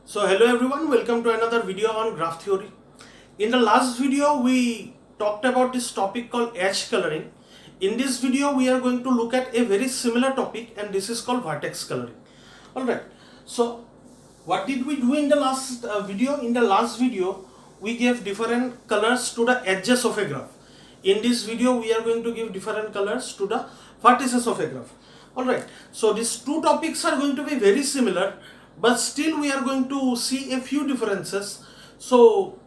So hello everyone, welcome to another video on graph theory. In the last video we talked about this topic called edge coloring. In this video we are going to look at a very similar topic and this is called vertex coloring. Alright, so what did we do in the last video? In the last video we gave different colors to the edges of a graph. In this video we are going to give different colors to the vertices of a graph. Alright, so these two topics are going to be very similar, but still we are going to see a few differences. So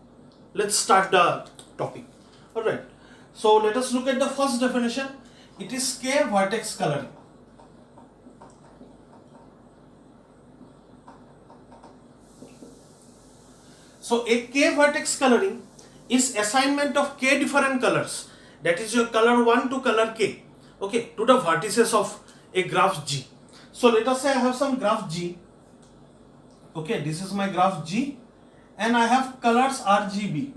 let's start the topic. Alright, so let us look at the first definition. It is K vertex coloring. So a K vertex coloring is assignment of K different colors, that is your color 1 to color K, okay, to the vertices of a graph G. So let us say I have some graph G. Okay, this is my graph G and I have colors RGB,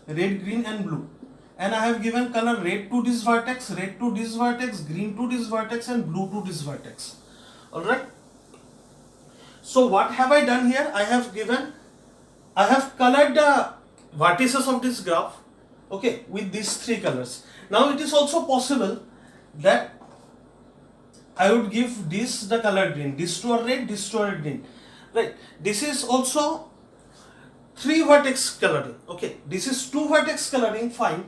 red, green and blue, and I have given color red to this vertex, red to this vertex, green to this vertex and blue to this vertex. Alright, so what have I done here? I have colored the vertices of this graph, okay, with these three colors. Now it is also possible that I would give this the color green, this to a red, this to a green. Right, this is also 3 vertex coloring. Okay, this is 2 vertex coloring, fine.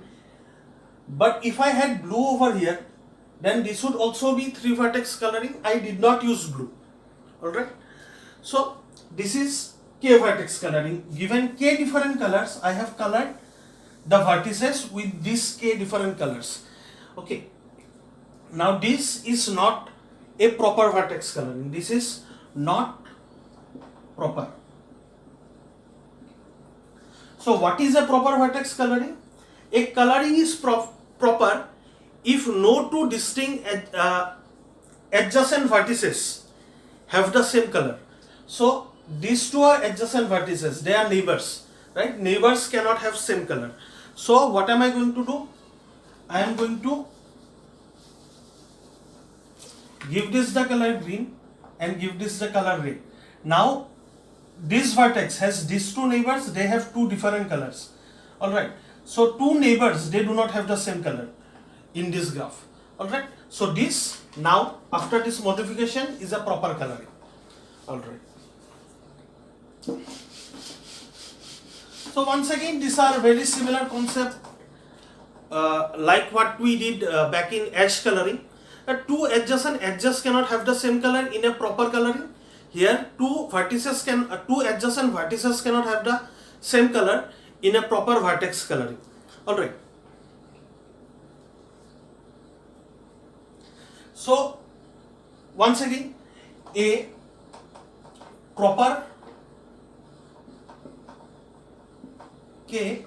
But if I had blue over here, then this would also be 3 vertex coloring. I did not use blue. Alright, so this is K vertex coloring. Given K different colors, I have colored the vertices with these K different colors. Okay, now this is not a proper vertex coloring. This is not proper. So what is a proper vertex coloring? A coloring is proper if no two distinct adjacent vertices have the same color. So these two are adjacent vertices, they are neighbors, right? Neighbors cannot have same color. So what am I going to do? I am going to give this the color green and give this the color red. Now this vertex has these two neighbors, they have two different colors. Alright, so two neighbors, they do not have the same color in this graph. Alright, so this now after this modification is a proper coloring. Alright, so once again these are very similar concept like what we did back in edge coloring. Two adjacent edges cannot have the same color in a proper coloring. Here two adjacent vertices cannot have the same color in a proper vertex coloring. Alright, so once again a proper K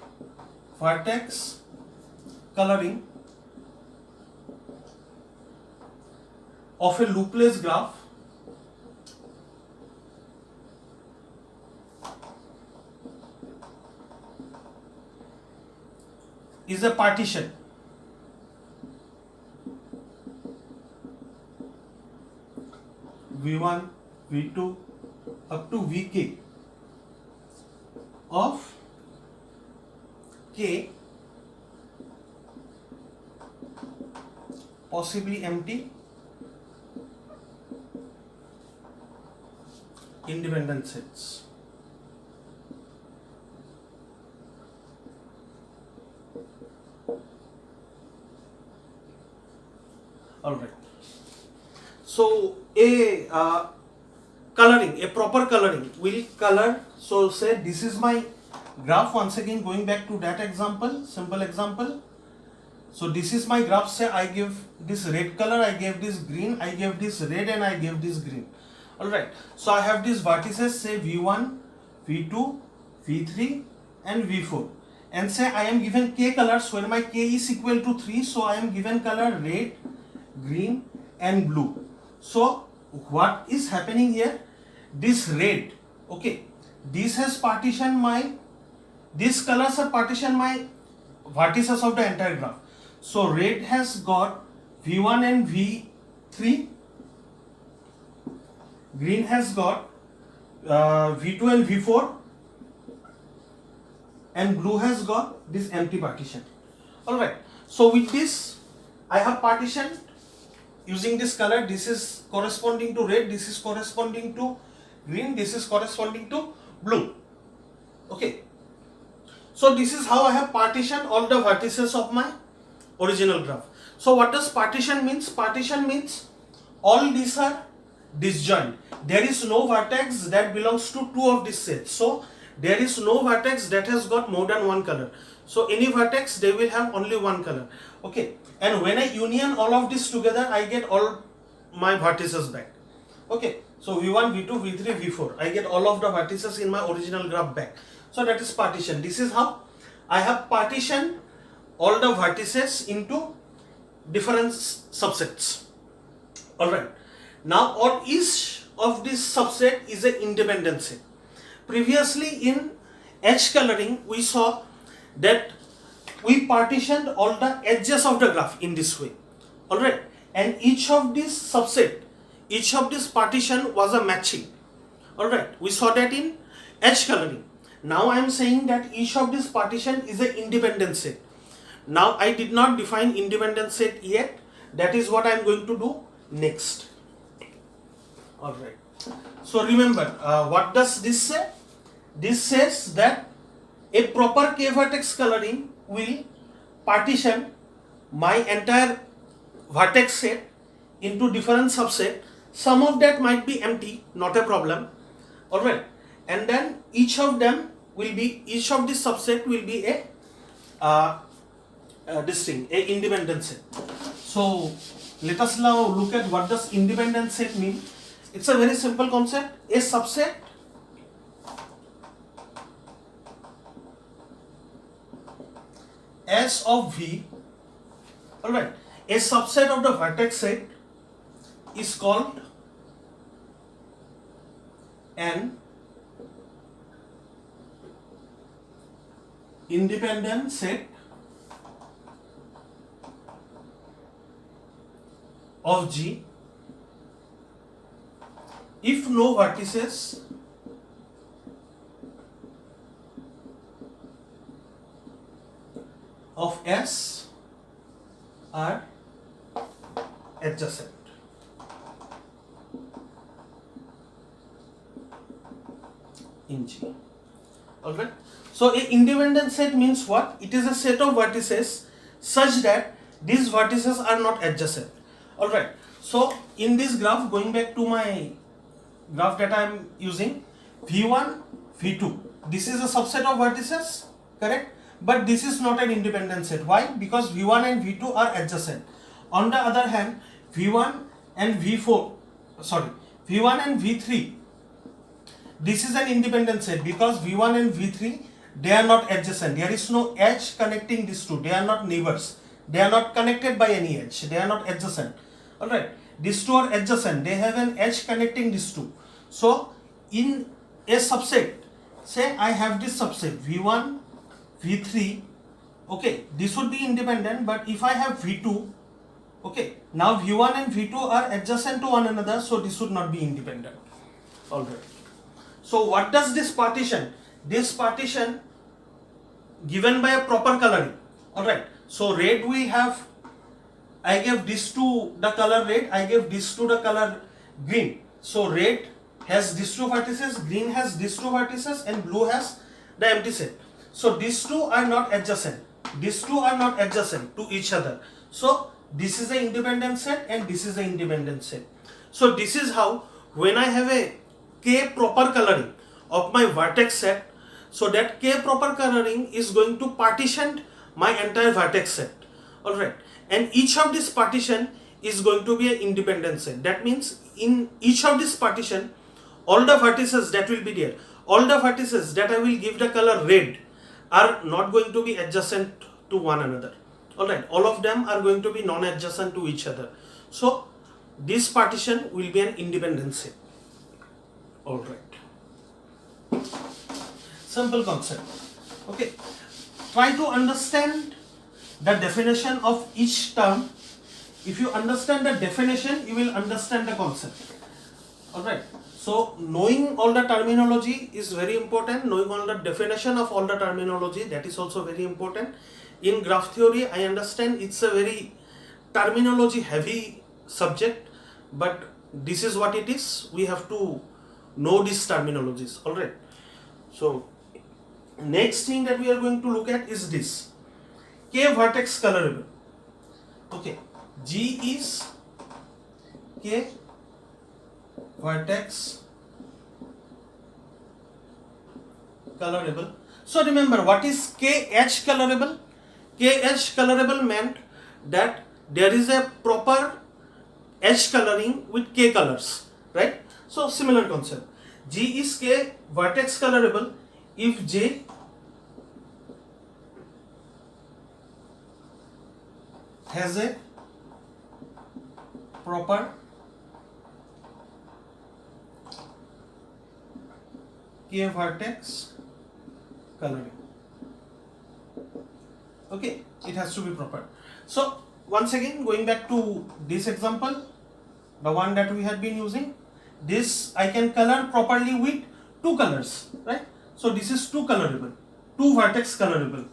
vertex coloring of a loopless graph is a partition V1, V2 up to Vk of K possibly empty independent sets. Alright, so a coloring, a proper coloring will color. So say this is my graph, once again going back to that example, simple example. So this is my graph, say I give this red color, I gave this green, I gave this red and I gave this green. Alright, so I have these vertices, say V1, V2, V3 and V4, and say I am given K colors where my K is equal to 3, so I am given color red, green and blue. So what is happening here? This red, okay, this has partitioned these colors have partitioned my vertices of the entire graph. So red has got V1 and V3, green has got V2 and V4, and blue has got this empty partition. Alright, so with this I have partitioned using this color. This is corresponding to red, this is corresponding to green, this is corresponding to blue. Okay, so this is how I have partitioned all the vertices of my original graph. So what does partition means? Partition means all these are disjoint. There is no vertex that belongs to two of these sets. So there is no vertex that has got more than one color. So any vertex, they will have only one color. Okay, and when I union all of this together, I get all my vertices back. Okay, so V1, V2, V3, V4, I get all of the vertices in my original graph back. So that is partition. This is how I have partitioned all the vertices into different subsets. Alright, now on each of this subset is an independent set. Previously in edge coloring, we saw that we partitioned all the edges of the graph in this way. Alright, and each of these subset, each of this partition was a matching. Alright, we saw that in edge coloring. Now I am saying that each of this partition is an independent set. Now I did not define independent set yet. That is what I am going to do next. Alright, so remember, what does this say? This says that a proper k-vertex coloring will partition my entire vertex set into different subset. Some of that might be empty, not a problem. Alright, and then each of them will be, each of this subset will be a independent set. So let us now look at what does independent set mean. It's a very simple concept. A subset S of V, alright, a subset of the vertex set is called an independent set of G if no vertices of S are adjacent. In G. Alright. So a independent set means what? It is a set of vertices such that these vertices are not adjacent. Alright. So in this graph, going back to my graph that I am using, V1, V2. This is a subset of vertices, correct? But this is not an independent set. Why? Because V1 and V2 are adjacent. On the other hand, V1 and V4, V1 and V3, this is an independent set because V1 and V3, they are not adjacent. There is no edge connecting these two. They are not neighbors. They are not connected by any edge. They are not adjacent. Alright. These two are adjacent. They have an edge connecting these two. So, in a subset, say I have this subset V1, V3, okay, this would be independent, but if I have V2, okay, now V1 and V2 are adjacent to one another, so this would not be independent. Alright. So what does this partition? This partition given by a proper coloring. Alright. So red we have, I gave this to the color red, I gave this to the color green. So red has these two vertices, green has these two vertices, and blue has the empty set. So these two are not adjacent. These two are not adjacent to each other. So this is an independent set and this is an independent set. So this is how when I have a K proper coloring of my vertex set, so that K proper coloring is going to partition my entire vertex set. Alright. And each of this partition is going to be an independent set. That means in each of this partition, all the vertices that will be there, all the vertices that I will give the color red are not going to be adjacent to one another. Alright, all of them are going to be non-adjacent to each other. So this partition will be an independent set. Alright. Simple concept. Okay. Try to understand the definition of each term. If you understand the definition, you will understand the concept. Alright. So knowing all the terminology is very important. Knowing all the definition of all the terminology, that is also very important. In graph theory, I understand it's a very terminology heavy subject, but this is what it is. We have to know these terminologies. All right. So next thing that we are going to look at is this: K vertex colorable. Okay, G is K vertex colorable. So remember, what is KH colorable? KH colorable meant that there is a proper H coloring with K colors, right? So similar concept. G is K vertex colorable if J has a proper K vertex coloring. Okay, it has to be proper. So once again, going back to this example, the one that we had been using, this I can color properly with two colors, right? So this is two colorable, two vertex colorable.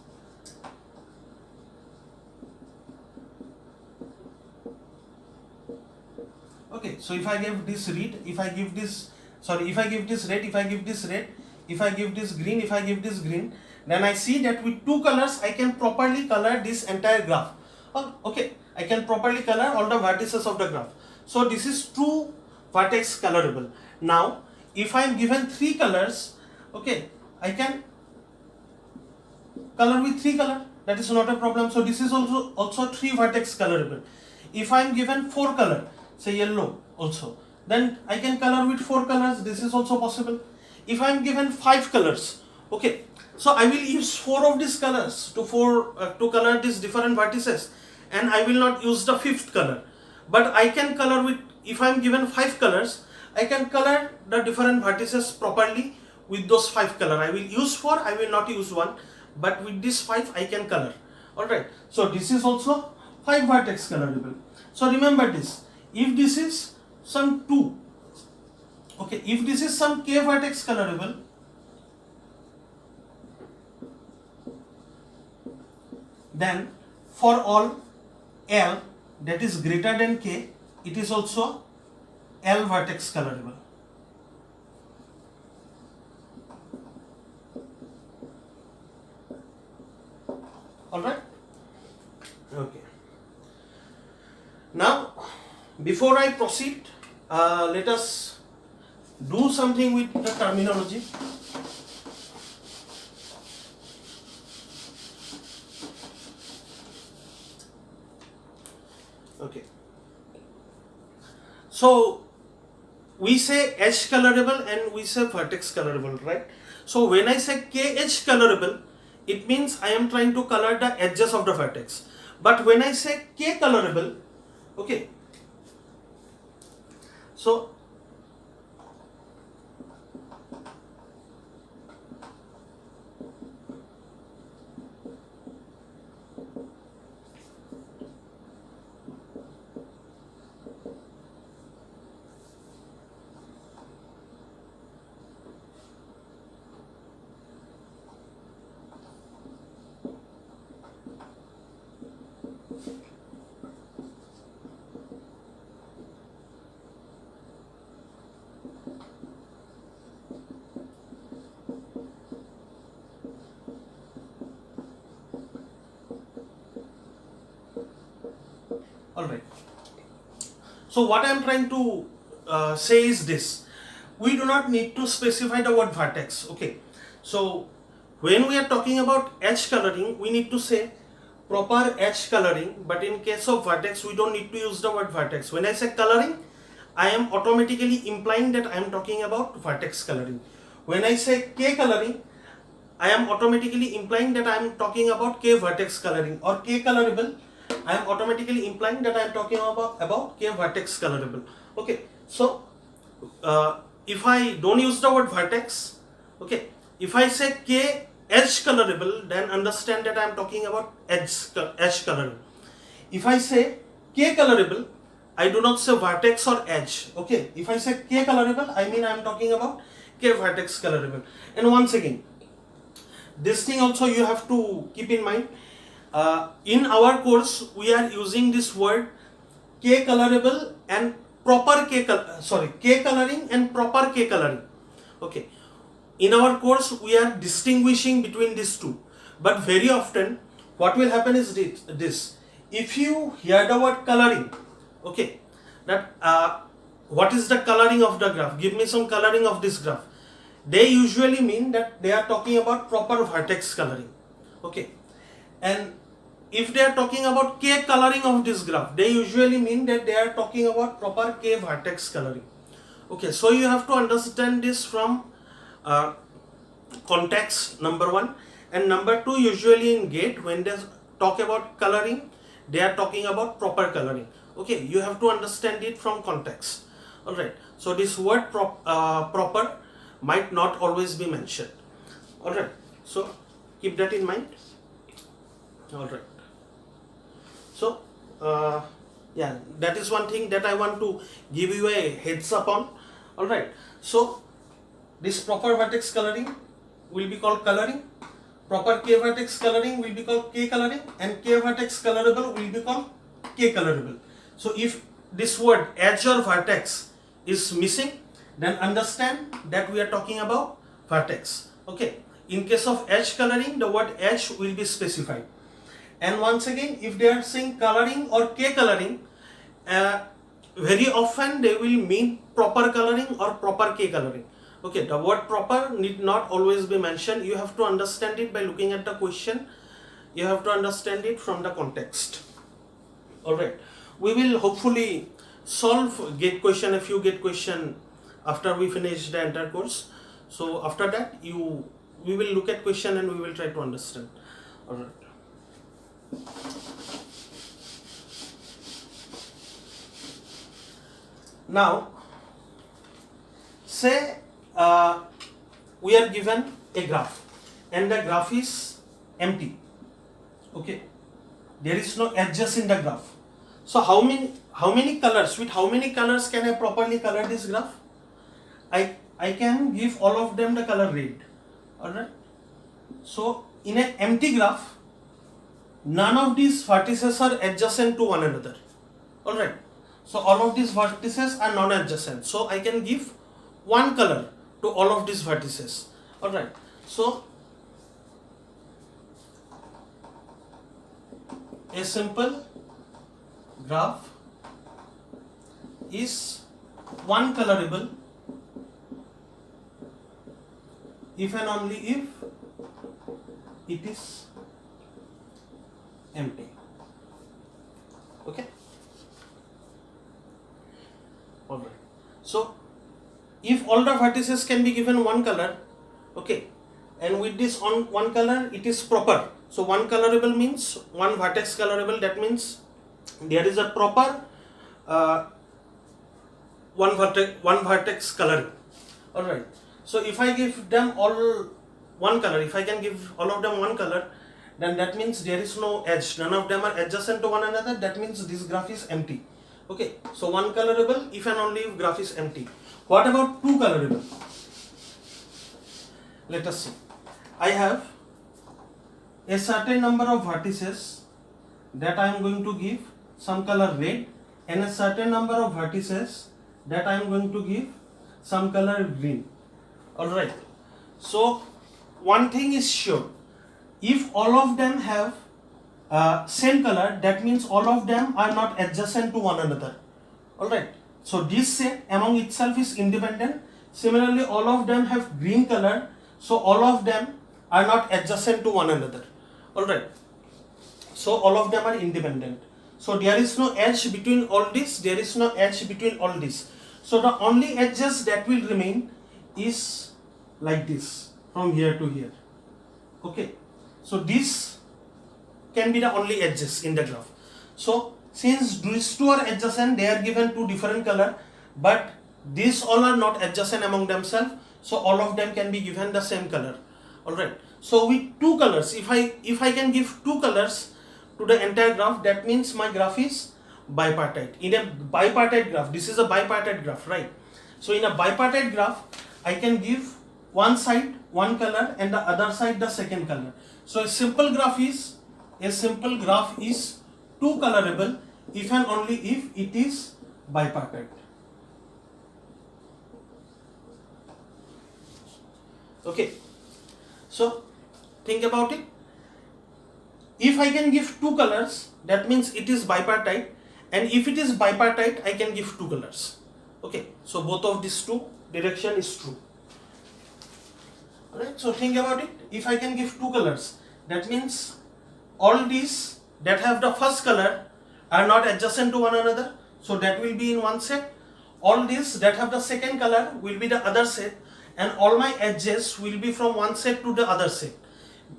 Okay, so if I give this red, if I give this red, if I give this red, if I give this red, if I give this green, if I give this green, then I see that with two colors I can properly color this entire graph. Okay, I can properly color all the vertices of the graph. So this is two vertex colorable. Now if I am given three colors, okay, I can color with three color, that is not a problem. So this is also three vertex colorable. If I am given four color, say yellow also, then I can color with four colors, this is also possible. If I am given five colors, okay, so I will use four of these colors to color these different vertices, and I will not use the fifth color. But I can color with, if I am given five colors, I can color the different vertices properly with those five color. I will use four, I will not use one, but with this five I can color. Alright, so this is also five vertex colorable. So remember this, if this is some 2, okay, if this is some K vertex colorable, then for all L that is greater than K, it is also L vertex colorable. Alright? Okay. Now, before I proceed, let us do something with the terminology. Okay. So we say H colorable and we say vertex colorable, right? So when I say KH colorable, it means I am trying to color the edges of the vertex. But when I say K colorable, okay, so alright. So what I am trying to say is this: we do not need to specify the word vertex. Okay. So when we are talking about H coloring, we need to say proper H coloring, but in case of vertex, we don't need to use the word vertex. When I say coloring, I am automatically implying that I am talking about vertex coloring. When I say K coloring, I am automatically implying that I am talking about K vertex coloring, or K colorable, I am automatically implying that I am talking about K vertex colorable. Okay, so if I don't use the word vertex, okay, if I say K edge colorable, then understand that I am talking about edge coloring. If I say K colorable, I do not say vertex or edge. Okay, if I say k colorable, I mean I am talking about k vertex colorable. And once again, this thing also you have to keep in mind. In our course, we are using this word k colorable and proper k coloring and proper k coloring. Okay, in our course we are distinguishing between these two, but very often what will happen is this. If you hear the word coloring, okay, that what is the coloring of the graph, give me some coloring of this graph, they usually mean that they are talking about proper vertex coloring. Okay, and if they are talking about k coloring of this graph, they usually mean that they are talking about proper k vertex coloring. Okay, so you have to understand this from context, number one, and number two, usually in GATE when they talk about coloring, they are talking about proper coloring. Okay, you have to understand it from context. All right, so this word proper might not always be mentioned. All right, so keep that in mind. All right, so yeah, that is one thing that I want to give you a heads up on. All right, so this proper vertex coloring will be called coloring, proper k vertex coloring will be called k coloring, and k vertex colorable will be called k colorable. So if this word edge or vertex is missing, then understand that we are talking about vertex. Okay, in case of edge coloring, the word edge will be specified. And once again, if they are saying coloring or k coloring, very often they will mean proper coloring or proper k coloring. Okay, the word proper need not always be mentioned. You have to understand it by looking at the question. You have to understand it from the context. All right, we will hopefully solve GATE question, a few GATE question after we finish the entire course. So after that, we will look at question and we will try to understand. All right. Now, say we are given a graph and the graph is empty. Okay, there is no edges in the graph. So how many colors, with how many colors can I properly color this graph? I can give all of them the color red. Alright, so in an empty graph, none of these vertices are adjacent to one another. Alright, so all of these vertices are non-adjacent, so I can give one color to all of these vertices. Alright, so a simple graph is one colorable if and only if it is empty. Okay, all right, so if all the vertices can be given one color, okay, and with this on one color it is proper. So one colorable means one vertex colorable, that means there is a proper one vertex coloring. All right, so if I give them all one color, if I can give all of them one color, then that means there is no edge, none of them are adjacent to one another, that means this graph is empty. Okay, so one colorable if and only if graph is empty. What about two colorable? Let us see. I have a certain number of vertices that I am going to give some color red and a certain number of vertices that I am going to give some color green. Alright, so one thing is sure, if all of them have same color, that means all of them are not adjacent to one another. Alright, so this set among itself is independent. Similarly, all of them have green color, so all of them are not adjacent to one another. Alright, so all of them are independent. So there is no edge between all this, there is no edge between all this. So the only edges that will remain is like this, from here to here. Okay, so this can be the only edges in the graph. So since these two are adjacent, they are given two different color, but these all are not adjacent among themselves, so all of them can be given the same color. Alright, so with two colors, if I can give two colors to the entire graph, that means my graph is bipartite. In a bipartite graph, this is a bipartite graph, right? So in a bipartite graph, I can give one side one color and the other side the second color. So a simple graph is two colorable if and only if it is bipartite. Okay, so think about it. If I can give two colors, that means it is bipartite, and if it is bipartite, I can give two colors. Okay, so both of these two direction is true. Alright, so think about it. If I can give two colors, that means all these that have the first color are not adjacent to one another, so that will be in one set. All these that have the second color will be the other set, and all my edges will be from one set to the other set.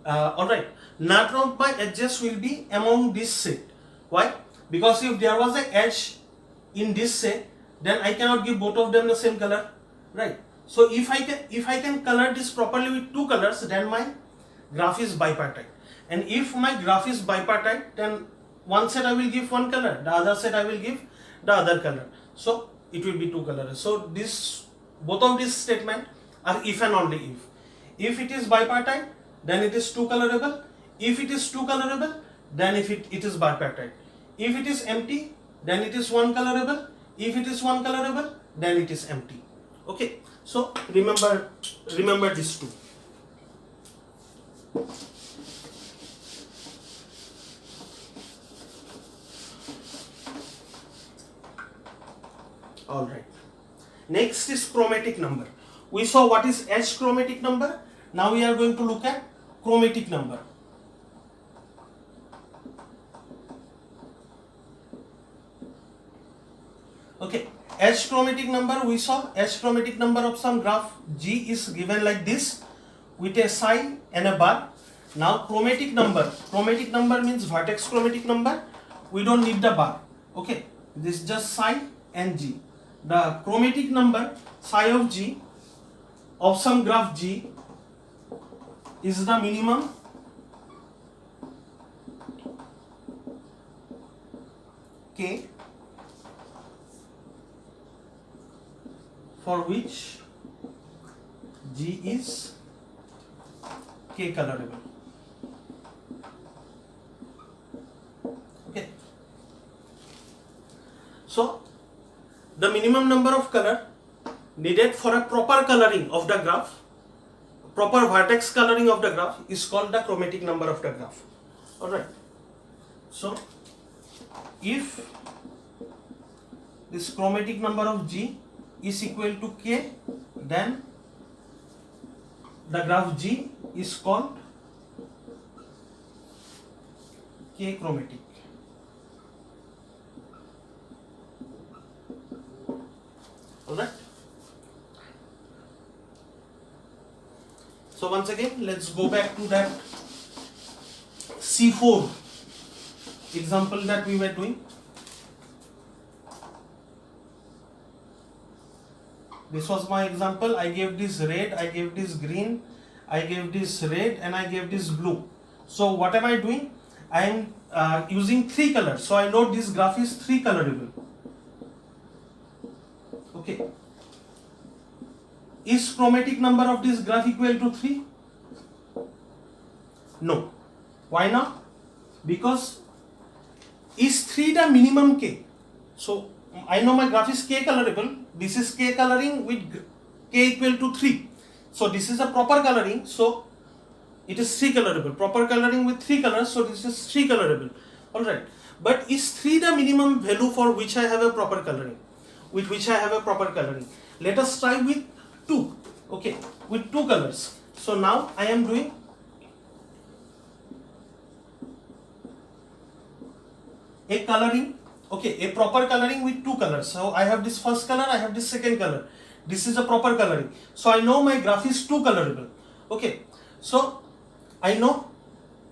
Alright, none of my edges will be among this set. Why? Because if there was an edge in this set, then I cannot give both of them the same color, right? So if I can color this properly with two colors, then my graph is bipartite. And if my graph is bipartite, then one set I will give one color, the other set I will give the other color. So it will be two colors. So both of these statements are if and only if. If it is bipartite, then it is two colorable. If it is two colorable, then it is bipartite. If it is empty, then it is one colorable. If it is one colorable, then it is empty. Okay, so remember these two. All right. Next is chromatic number. We saw what is H chromatic number. Now we are going to look at chromatic number. Okay, H chromatic number, we saw H chromatic number of some graph G is given like this with a psi and a bar. Now chromatic number means vertex chromatic number. We don't need the bar. Okay, this is just psi and G. The chromatic number psi of G of some graph G is the minimum K for which G is K colorable. Okay. So the minimum number of color needed for a proper coloring of the graph, proper vertex coloring of the graph, is called the chromatic number of the graph. Alright. So if this chromatic number of G is equal to K, then the graph G is called K chromatic. Alright. So once again, let's go back to that C4 example that we were doing. This was my example. I gave this red, I gave this green, I gave this red, and I gave this blue. So what am I doing? I am using three colors. So I know this graph is three colorable. Okay. Is chromatic number of this graph equal to 3? No. Why not? Because is 3 the minimum K? So I know my graph is K colorable. This is K coloring with K equal to 3. So this is a proper coloring. So it is 3 colorable. Proper coloring with 3 colors. So this is 3 colorable. Alright. But is 3 the minimum value for which I have a proper coloring? With which I have a proper coloring. Let us try with 2. Okay. With 2 colors. So now I am doing a coloring. Okay, a proper coloring with 2 colors. So I have this first color, I have this second color. This is a proper coloring. So I know my graph is 2 colorable. Okay, so I know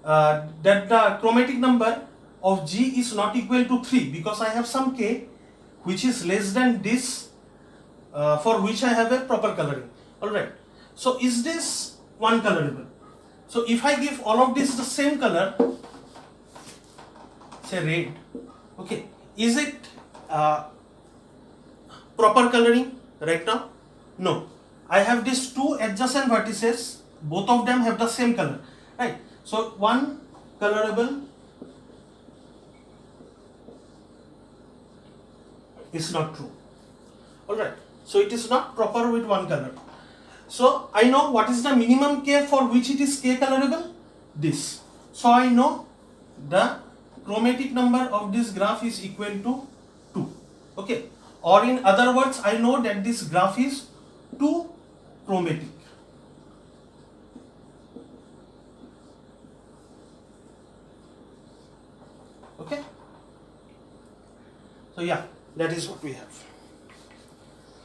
that the chromatic number of G is not equal to 3 because I have some K which is less than this for which I have a proper coloring. Alright, so is this one colorable? So if I give all of this the same color, say red, okay, Is it proper coloring right now? No. I have these two adjacent vertices, both of them have the same color, right? So one colorable is not true. Alright, so it is not proper with one color. So I know what is the minimum K for which it is K colorable? This. So I know the chromatic number of this graph is equal to 2. Okay. Or in other words, I know that this graph is 2 chromatic. Okay. So yeah, that is what we have.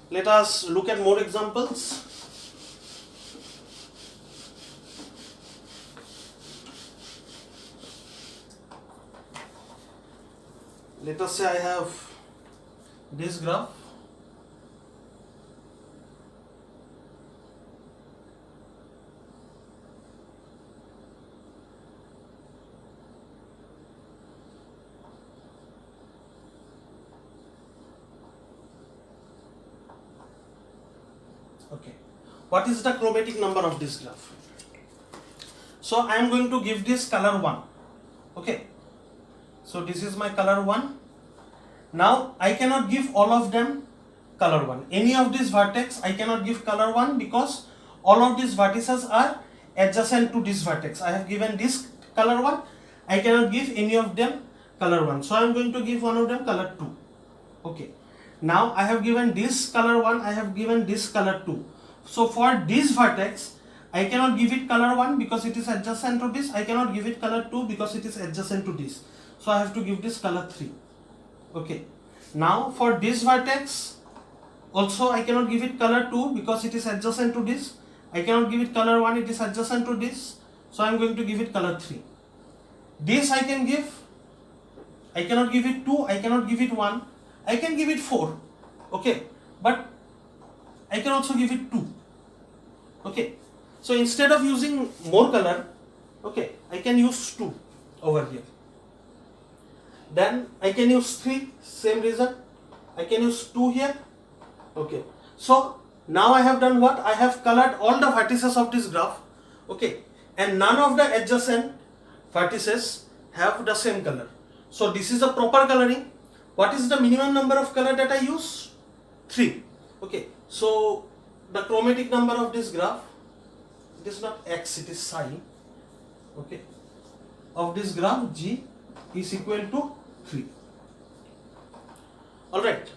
Let us look at more examples. Let us say I have this graph. Okay. What is the chromatic number of this graph? So I am going to give this color 1. Okay. So this is my color 1. Now I cannot give all of them color 1. Any of these vertex I cannot give color 1 because all of these vertices are adjacent to this vertex. I have given this color 1. I cannot give any of them color 1. So I am going to give one of them color 2. Okay. Now I have given this color 1. I have given this color 2. So for this vertex I cannot give it color 1 because it is adjacent to this. I cannot give it color 2 because it is adjacent to this. So I have to give this color 3. Okay. Now for this vertex also I cannot give it color 2 because it is adjacent to this. I cannot give it color 1, it is adjacent to this. So I am going to give it color 3. This I can give. I cannot give it 2, I cannot give it 1. I can give it 4. Okay. But I can also give it 2. Okay. So instead of using more color, okay, I can use 2 over here. Then I can use 3, same reason. I can use 2 here. Okay. So now I have done what? I have colored all the vertices of this graph. Okay. And none of the adjacent vertices have the same color. So this is a proper coloring. What is the minimum number of color that I use? 3. Okay. So the chromatic number of this graph, it is not X, it is psi. Okay. Of this graph G is equal to 3. Alright.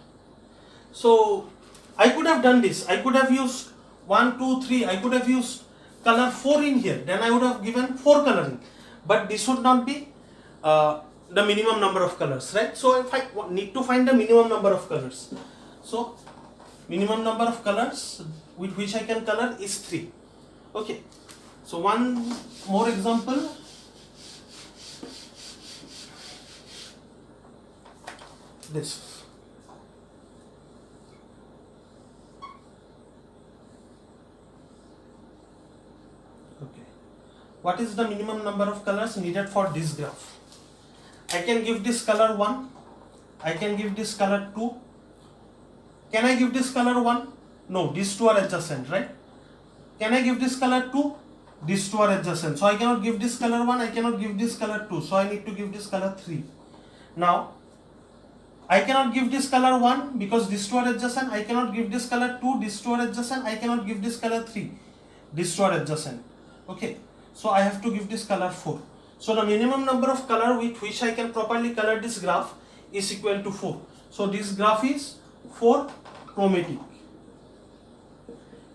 So I could have done this. I could have used 1, 2, 3. I could have used color 4 in here. Then I would have given 4 coloring. But this would not be the minimum number of colors, right? So if I need to find the minimum number of colors. So minimum number of colors with which I can color is 3. Okay. So one more example. This. Okay. What is the minimum number of colors needed for this graph? I can give this color 1. I can give this color 2. Can I give this color 1? No, these two are adjacent, right? Can I give this color 2? These two are adjacent. So I cannot give this color 1. I cannot give this color 2. So I need to give this color 3. Now, I cannot give this color 1 because these two are adjacent. I cannot give this color 2. These two are adjacent. I cannot give this color 3. These two are adjacent. Okay. So I have to give this color 4. So the minimum number of color with which I can properly color this graph is equal to 4. So this graph is 4 chromatic.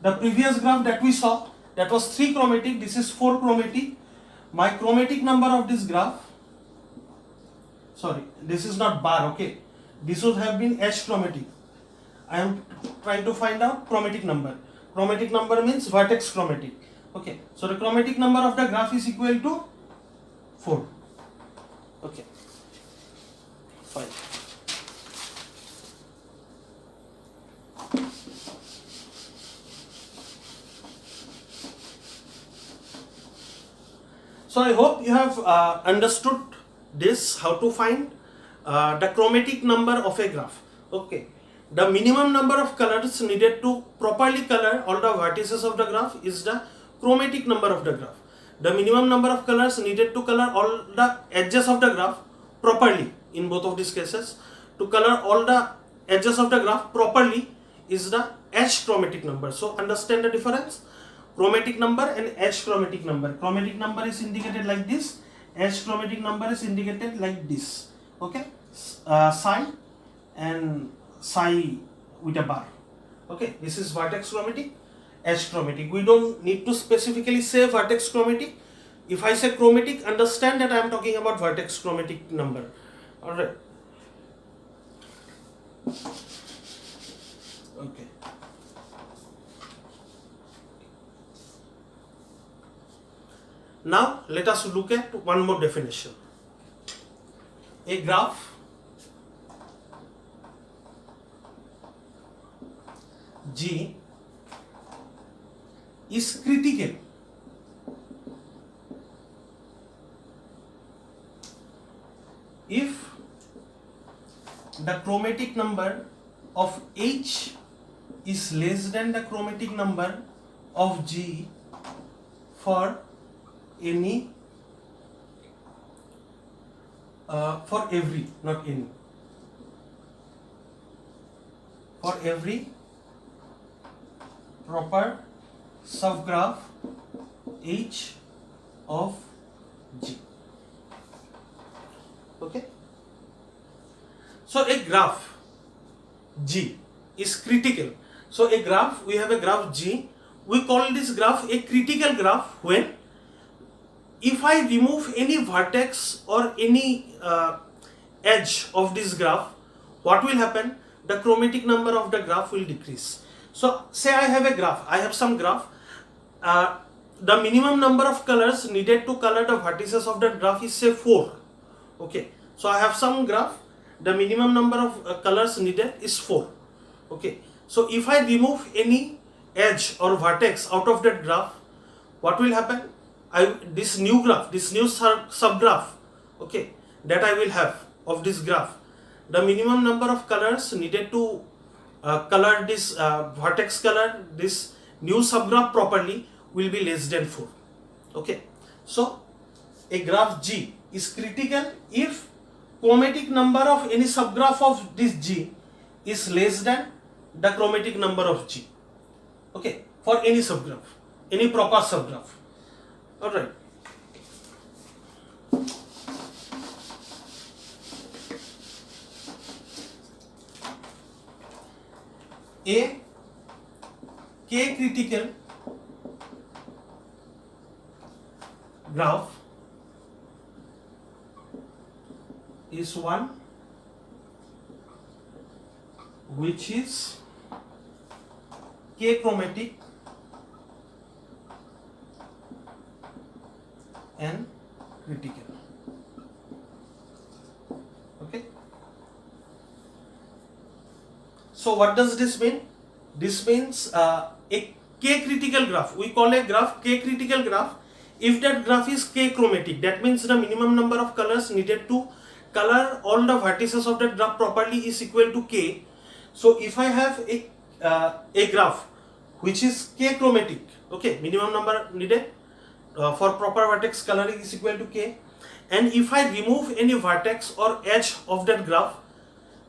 The previous graph that we saw, that was 3 chromatic. This is 4 chromatic. My chromatic number of this graph, sorry, this is not bar, okay. This would have been H chromatic. I am trying to find out chromatic number. Chromatic number means vertex chromatic. Okay. So the chromatic number of the graph is equal to 4. Okay. Fine. So I hope you have understood this, how to find the chromatic number of a graph. Okay, the minimum number of colors needed to properly color all the vertices of the graph is the chromatic number of the graph. The minimum number of colors needed to color all the edges of the graph properly in both of these cases, to color all the edges of the graph properly, is the H chromatic number. So understand the difference, chromatic number and H chromatic number. Chromatic number is indicated like this, H chromatic number is indicated like this. Okay, psi and psi with a bar. Okay, this is vertex chromatic, H chromatic. We don't need to specifically say vertex chromatic. If I say chromatic, understand that I am talking about vertex chromatic number. Alright. Okay. Now let us look at one more definition. A graph G is critical if the chromatic number of H is less than the chromatic number of G for any for every, not any, for every proper subgraph H of G. Okay, so a graph G is critical. So a graph, we have a graph G, we call this graph a critical graph when, if I remove any vertex or any edge of this graph, what will happen? The chromatic number of the graph will decrease. So say I have a graph, I have some graph, the minimum number of colors needed to color the vertices of that graph is say 4. Okay, so I have some graph, the minimum number of colors needed is 4. Okay, so if I remove any edge or vertex out of that graph, what will happen? This new graph, this new subgraph, okay, that I will have of this graph, the minimum number of colors needed to color this vertex color, this new subgraph properly, will be less than 4. Okay, so a graph G is critical if chromatic number of any subgraph of this G is less than the chromatic number of G. Okay, for any subgraph, any proper subgraph. Alright. A K critical graph is one which is K chromatic and critical. Okay, so what does this mean? This means a K critical graph, we call a graph K critical graph if that graph is K chromatic. That means the minimum number of colors needed to color all the vertices of that graph properly is equal to K. So if I have a graph which is K chromatic, okay, minimum number needed for proper vertex coloring is equal to K, and if I remove any vertex or edge of that graph,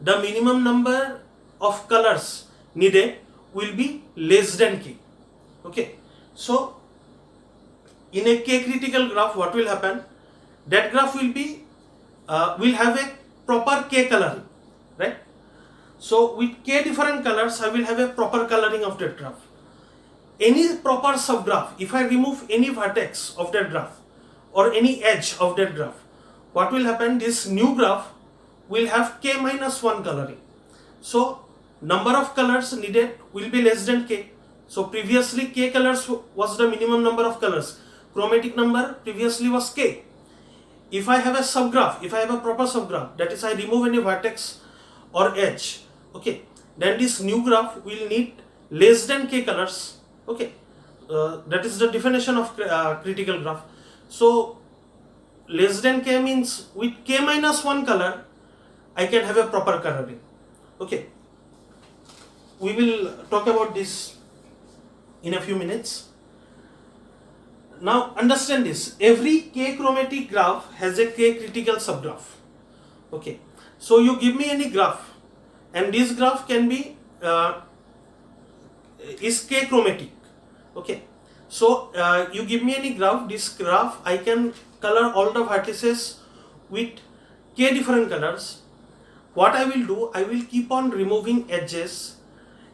the minimum number of colors needed will be less than K. Okay, so in a K critical graph, what will happen? That graph will be will have a proper K coloring, right? So with K different colors, I will have a proper coloring of that graph. Any proper subgraph, if I remove any vertex of that graph or any edge of that graph, what will happen? This new graph will have K minus 1 coloring. So number of colors needed will be less than K. So previously K colors was the minimum number of colors. Chromatic number previously was K. If I have a subgraph, if I have a proper subgraph, that is I remove any vertex or edge, okay, then this new graph will need less than K colors. Okay, that is the definition of critical graph. So less than K means with K minus 1 color, I can have a proper coloring. Okay, we will talk about this in a few minutes. Now understand this, every K chromatic graph has a K critical subgraph. Okay, so you give me any graph and this graph can be is K chromatic. Okay, so you give me any graph, this graph I can color all the vertices with K different colors. What I will do, I will keep on removing edges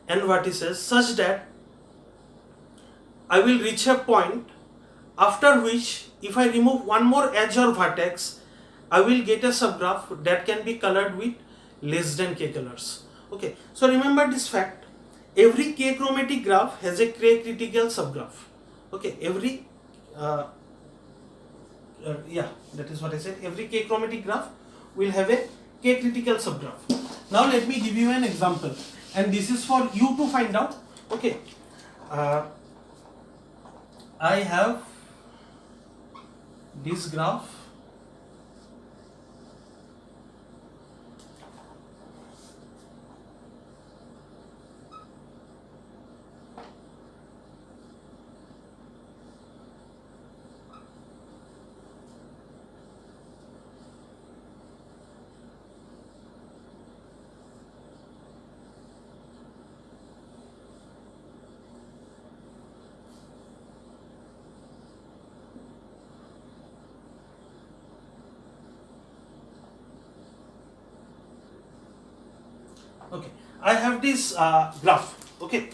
and vertices such that I will reach a point after which if I remove one more edge or vertex, I will get a subgraph that can be colored with less than K colors. Okay, so remember this fact, every K chromatic graph has a K critical subgraph. Okay, every that is what I said, every K chromatic graph will have a K critical subgraph. Now let me give you an example, and this is for you to find out. Okay, I have this graph. Okay, I have this graph. Okay,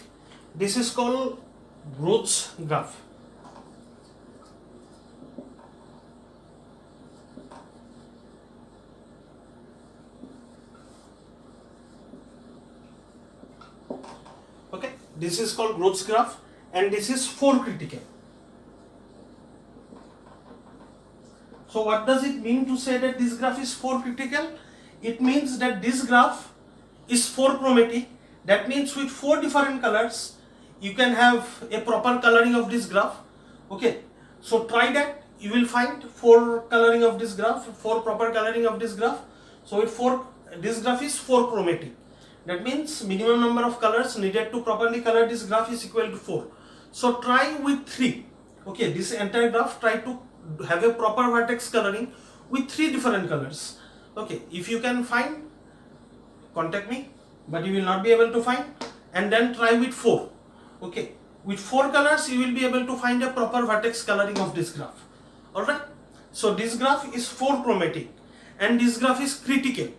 this is called Groth's graph. Okay, this is called Groth's graph, and this is 4 critical. So what does it mean to say that this graph is 4 critical? It means that this graph is 4 chromatic. That means with 4 different colors you can have a proper coloring of this graph. Okay, so try that, you will find 4 coloring of this graph, 4 proper coloring of this graph. So with 4, this graph is 4 chromatic. That means minimum number of colors needed to properly color this graph is equal to 4. So try with 3. Okay, this entire graph, try to have a proper vertex coloring with 3 different colors. Okay, if you can find, contact me, but you will not be able to find, and then try with 4. Okay, with 4 colors you will be able to find a proper vertex coloring of this graph. Alright, so this graph is 4 chromatic and this graph is critical.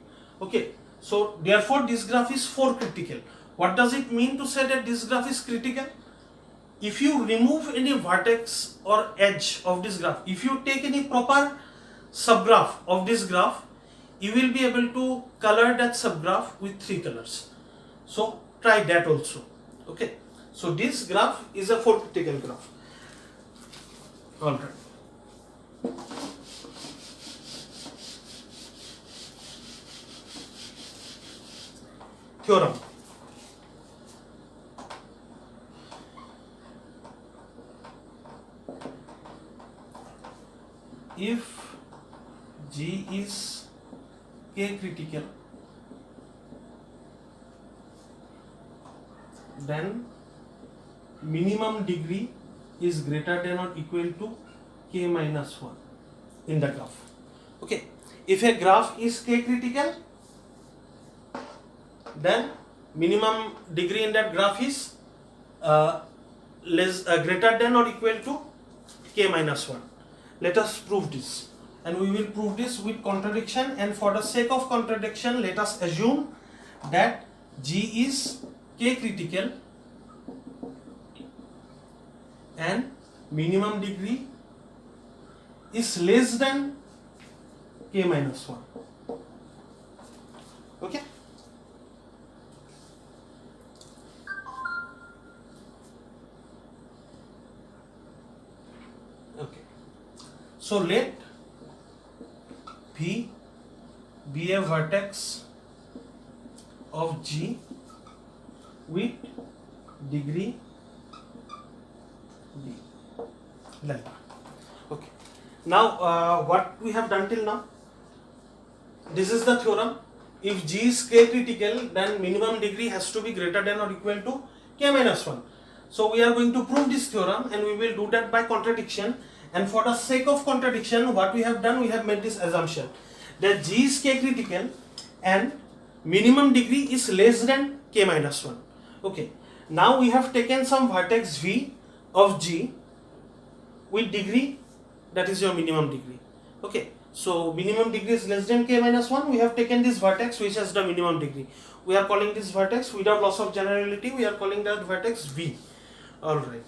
Okay, so therefore this graph is 4 critical. What does it mean to say that this graph is critical? If you remove any vertex or edge of this graph, if you take any proper subgraph of this graph, you will be able to color that subgraph with 3 colors. So try that also. Okay, so this graph is a 4 critical graph. Alright. Theorem. If G is K critical, then minimum degree is greater than or equal to K minus 1 in the graph. Okay, if a graph is K critical, then minimum degree in that graph is greater than or equal to K minus 1. Let us prove this, and we will prove this with contradiction, and for the sake of contradiction let us assume that G is K critical and minimum degree is less than K minus 1. Okay. So let P be a vertex of G with degree D delta. Okay. Now what we have done till now, this is the theorem. if G is K critical, then minimum degree has to be greater than or equal to K minus 1. So we are going to prove this theorem, and we will do that by contradiction. And for the sake of contradiction, what we have done, we have made this assumption that G is K critical and minimum degree is less than K minus 1. Okay, now we have taken some vertex V of G with degree, that is your minimum degree. Okay, so minimum degree is less than K minus 1. We have taken this vertex which has the minimum degree. We are calling this vertex, without loss of generality, we are calling that vertex V. Alright,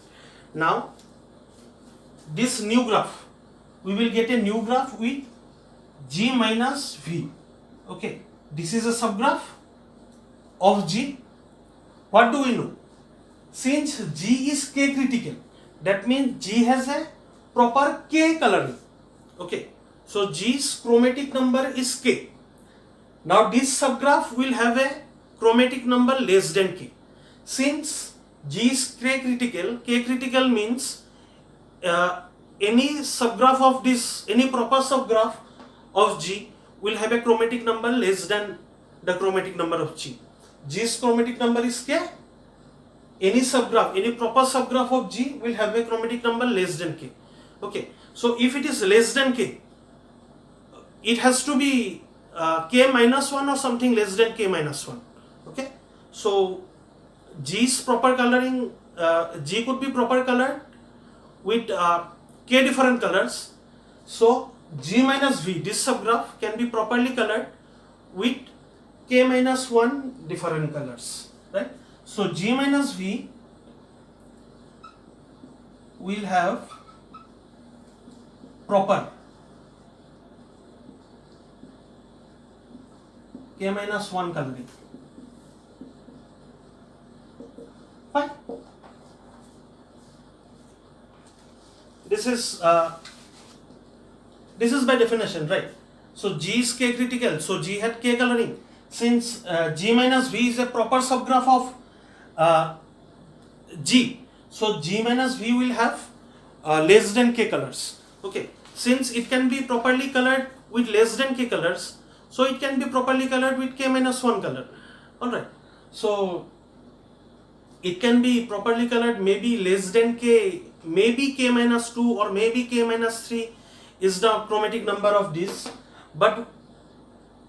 now this new graph, we will get a new graph with G minus V. Okay, this is a subgraph of G. What do we know? Since G is K critical, that means G has a proper K coloring. Okay, so G's chromatic number is K. Now this subgraph will have a chromatic number less than K. Since G is K critical means any subgraph of this, any proper subgraph of G will have a chromatic number less than the chromatic number of G. G's chromatic number is K. Any subgraph, any proper subgraph of G will have a chromatic number less than K. Okay, so if it is less than K, it has to be K minus 1 or something less than K minus 1. Okay, so G's proper coloring, G could be proper colored with K different colors. So G minus V, this subgraph can be properly colored with K minus 1 different colors, right? So G minus V will have proper K minus 1 coloring. Fine. This is by definition, right? So G is K critical, so G had K coloring. Since G minus V is a proper subgraph of G, so G minus V will have less than K colors. Okay, since it can be properly colored with less than K colors, so it can be properly colored with K minus 1 color. Alright, so it can be properly colored maybe less than K, maybe K minus 2 or maybe K minus 3 is the chromatic number of this, but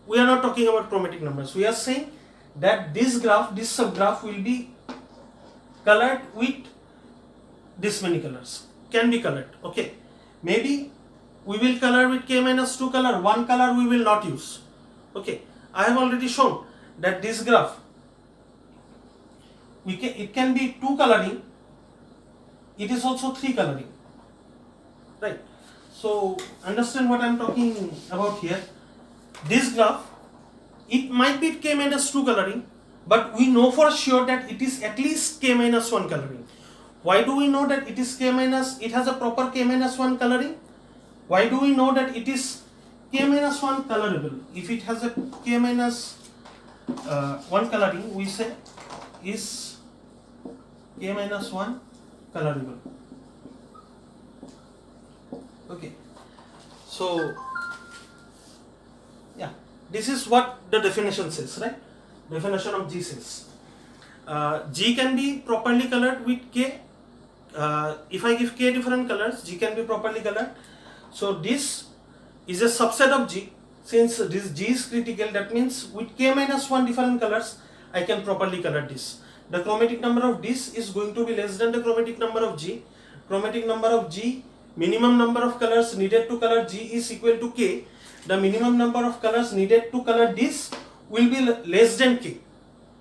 we are not talking about chromatic numbers. We are saying that this graph, this subgraph will be colored with this many colors, can be colored. Okay, maybe we will color with K minus 2 color, one color we will not use. Okay, I have already shown that this graph, it can be 2 coloring, it is also 3 coloring, right? So understand what I am talking about here. This graph, it might be K minus 2 coloring, but we know for sure that it is at least K minus 1 coloring. Why do we know that it is it has a proper K minus 1 coloring? Why do we know that it is K minus 1 colorable? If it has a K minus 1 coloring, we say is K minus 1 colorable. Okay, so yeah, this is what the definition says, right? Definition of G says G can be properly colored with K. If I give K different colors, G can be properly colored. So this is a subset of G. Since this G is critical, that means with K minus 1 different colors, I can properly color this. The chromatic number of this is going to be less than the chromatic number of G. Chromatic number of G, minimum number of colors needed to color G is equal to K. The minimum number of colors needed to color this will be less than K.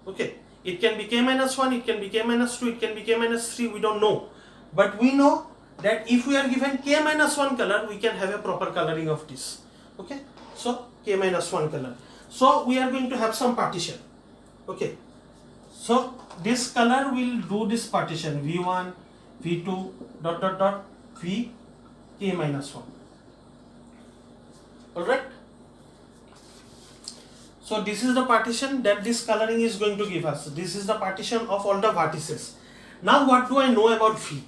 Okay, it can be K minus 1, it can be K minus 2, it can be K minus 3, we don't know. But we know that if we are given K minus 1 color, we can have a proper coloring of this. Okay, so K minus 1 color. So we are going to have some partition. Okay, so this color will do this partition V1, V2, dot dot dot, V, K minus 1. Alright. So this is the partition that this coloring is going to give us. This is the partition of all the vertices. Now what do I know about V?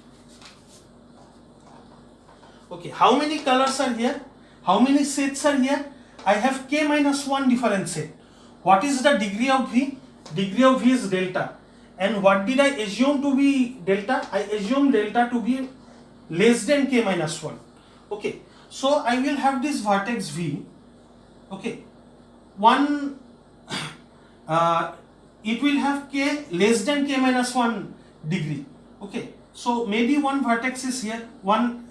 Okay, how many colors are here? How many sets are here? I have K minus 1 different set. What is the degree of V? Degree of V is delta. And what did I assume to be delta? I assume delta to be less than k minus 1. Okay, so I will have this vertex V. Okay, one it will have k less than k minus 1 degree. Okay, so maybe one vertex is here, one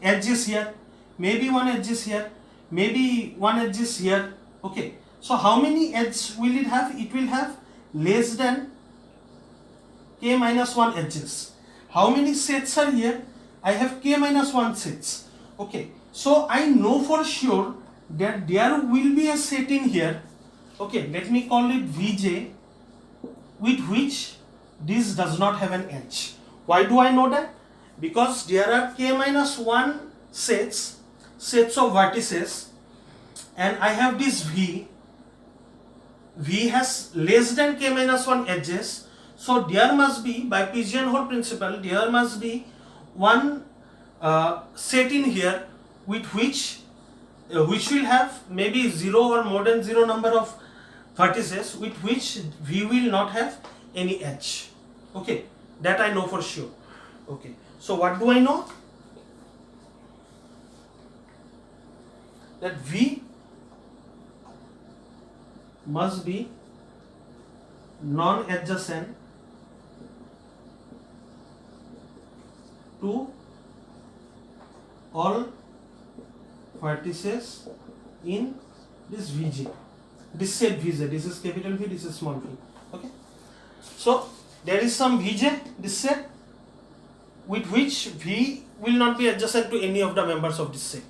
edge is here, maybe one edge is here, maybe one edge is here. Okay, so how many edges will it have? It will have less than k minus 1 edges. How many sets are here? I have k minus 1 sets. Okay, so I know for sure that there will be a set in here. Okay, let me call it Vj, with which this does not have an edge. Why do I know that? Because there are k minus 1 sets of vertices, and I have this V. V has less than k minus 1 edges, so there must be, by pigeonhole principle, there must be one set in here with which will have maybe 0 or more than 0 number of vertices, with which V will not have any edge. Okay, that I know for sure. Okay, so what do I know? That V must be non-adjacent to all vertices in this Vj. This set Vj, this is capital V, this is small v. Okay, so there is some Vj, this set, with which V will not be adjacent to any of the members of this set.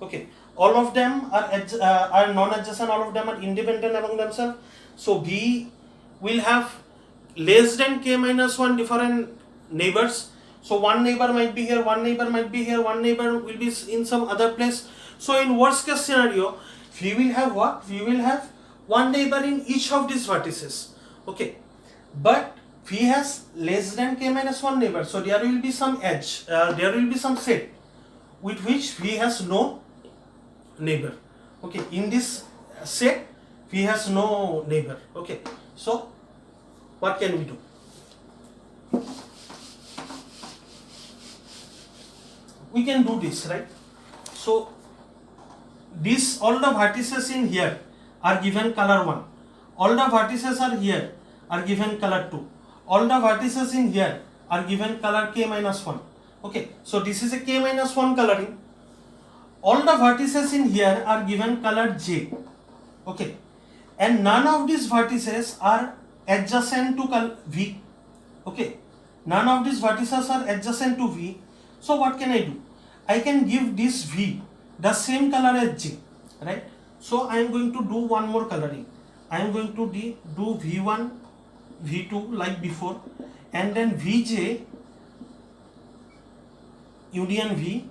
Okay, all of them are non-adjacent, all of them are independent among themselves. So V will have less than k minus 1 different neighbors. So one neighbor might be here, one neighbor might be here, one neighbor will be in some other place. So in worst case scenario, we will have what? We will have one neighbor in each of these vertices. Okay, but V has less than k minus 1 neighbor. So there will be some edge, there will be some set with which V has no neighbor. Okay, in this set V has no neighbor. Okay, so what can we do? We can do this, right? So this, all the vertices in here are given color 1, all the vertices are here are given color 2, all the vertices in here are given color k minus 1. Okay, so this is a k minus 1 coloring. All the vertices in here are given color j. Okay, and none of these vertices are adjacent to V. Okay, none of these vertices are adjacent to V. So what can I do? I can give this V the same color as J, right? So I am going to do one more coloring. I am going to do V1, V2 like before, and then Vj union V,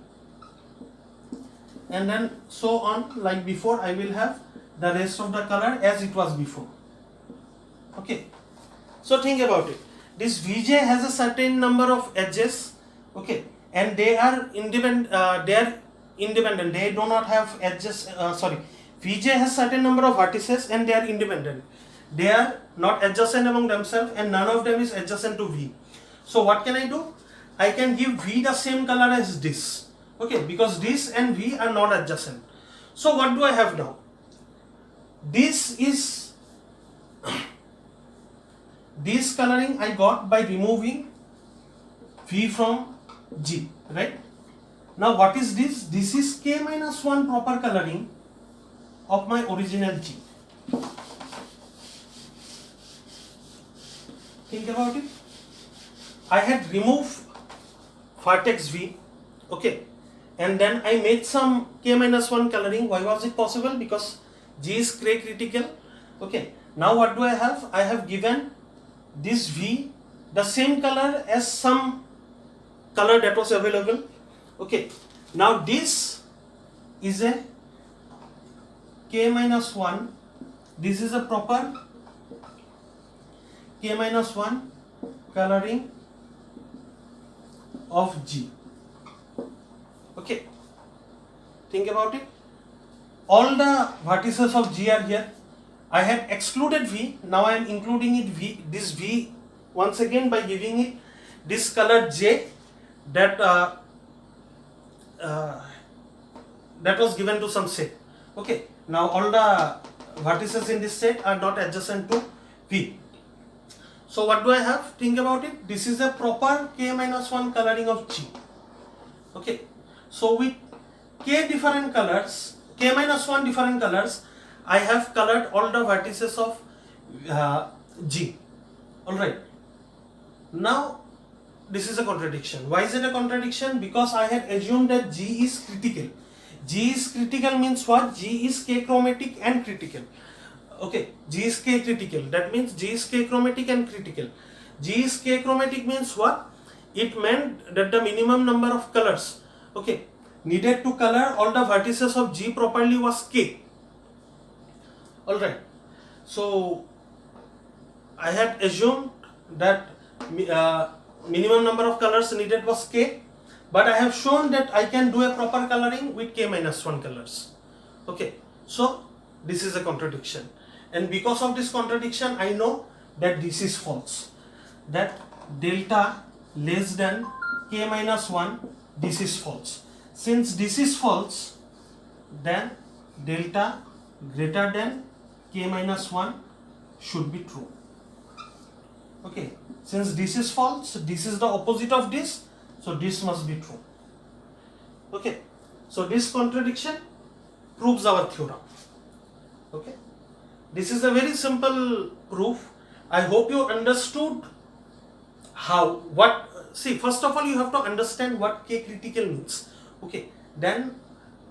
and then so on like before. I will have the rest of the color as it was before. Okay, so think about it. This Vj has a certain number of edges. Okay, and they are independent. They do not have edges. Vj has certain number of vertices and they are independent. They are not adjacent among themselves, and none of them is adjacent to V. So what can I do? I can give V the same color as this. Okay, because this and V are not adjacent. So what do I have now? This is this coloring I got by removing V from G, right? Now what is this? This is k minus 1 proper coloring of my original G. Think about it. I had removed vertex V, okay, and then I made some k minus 1 coloring. Why was it possible? Because G is Cray critical. Okay, now what do I have? I have given this V the same color as some color that was available. Okay, now this is a k minus 1, this is a proper k minus 1 coloring of G. Okay, think about it. All the vertices of G are here. I had excluded V, now I am including it this V once again by giving it this color J that that was given to some set. Okay, now all the vertices in this set are not adjacent to V. So what do I have? Think about it. This is a proper k-1 coloring of G. Okay, so with k different colors, k-1 different colors, I have colored all the vertices of G. Alright, now this is a contradiction. Why is it a contradiction? Because I had assumed that G is critical. G is critical means what? G is k chromatic and critical. Okay, G is k critical. That means G is k chromatic and critical. G is k chromatic means what? It meant that the minimum number of colors, okay, needed to color all the vertices of G properly was k. Alright, so I had assumed that minimum number of colors needed was k, but I have shown that I can do a proper coloring with k-1 colors. Okay, so this is a contradiction, and because of this contradiction I know that this is false, that delta less than k-1, this is false. Since this is false, then delta greater than k-1 should be true. Okay, since this is false, this is the opposite of this, so this must be true. Okay, so this contradiction proves our theorem. Okay, this is a very simple proof. I hope you understood see, first of all you have to understand what k critical means. Okay, then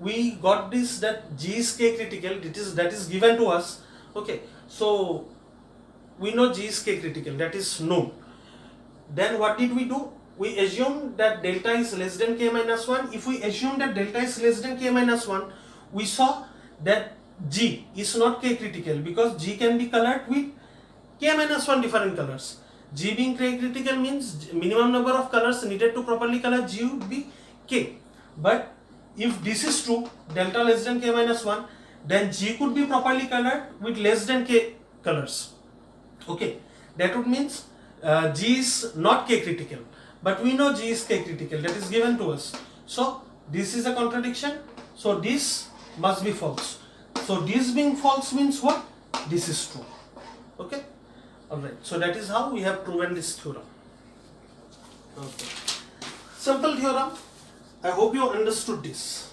we got this, that G is k critical, that is given to us. Okay, so we know G is k critical, that is known. Then what did we do? We assumed that delta is less than k-1. If we assume that delta is less than k-1, we saw that G is not k critical because G can be colored with k-1 different colors. G being k critical means minimum number of colors needed to properly color G would be k. But if this is true, delta less than k-1, then G could be properly colored with less than k colors. Okay, that would means G is not k critical, but we know G is k critical, that is given to us. So this is a contradiction, so this must be false. So this being false means what? This is true. Okay, alright, so that is how we have proven this theorem. Okay, simple theorem. I hope you understood this.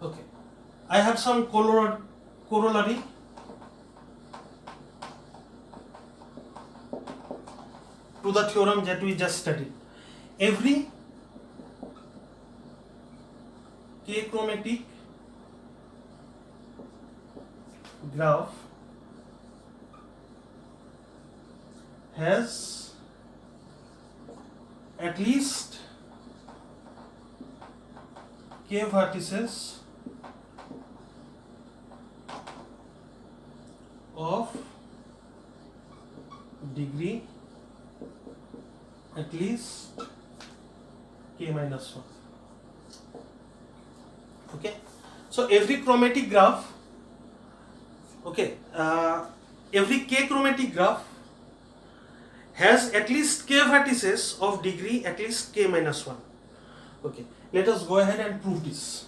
Okay, I have some corollary. To the theorem that we just studied. Every k chromatic graph has at least k vertices of degree at least k-1. Okay, so every chromatic graph, okay, every k chromatic graph has at least k vertices of degree at least k-1. Okay, let us go ahead and prove this.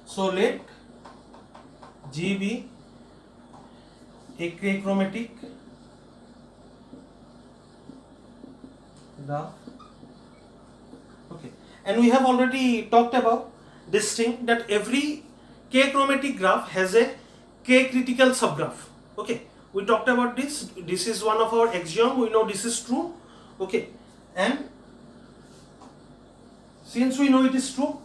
So let G be a k chromatic graph. Okay, and we have already talked about this thing, that every k chromatic graph has a k critical subgraph. Okay, we talked about this. This is one of our axiom. We know this is true. Okay, and since we know it is true,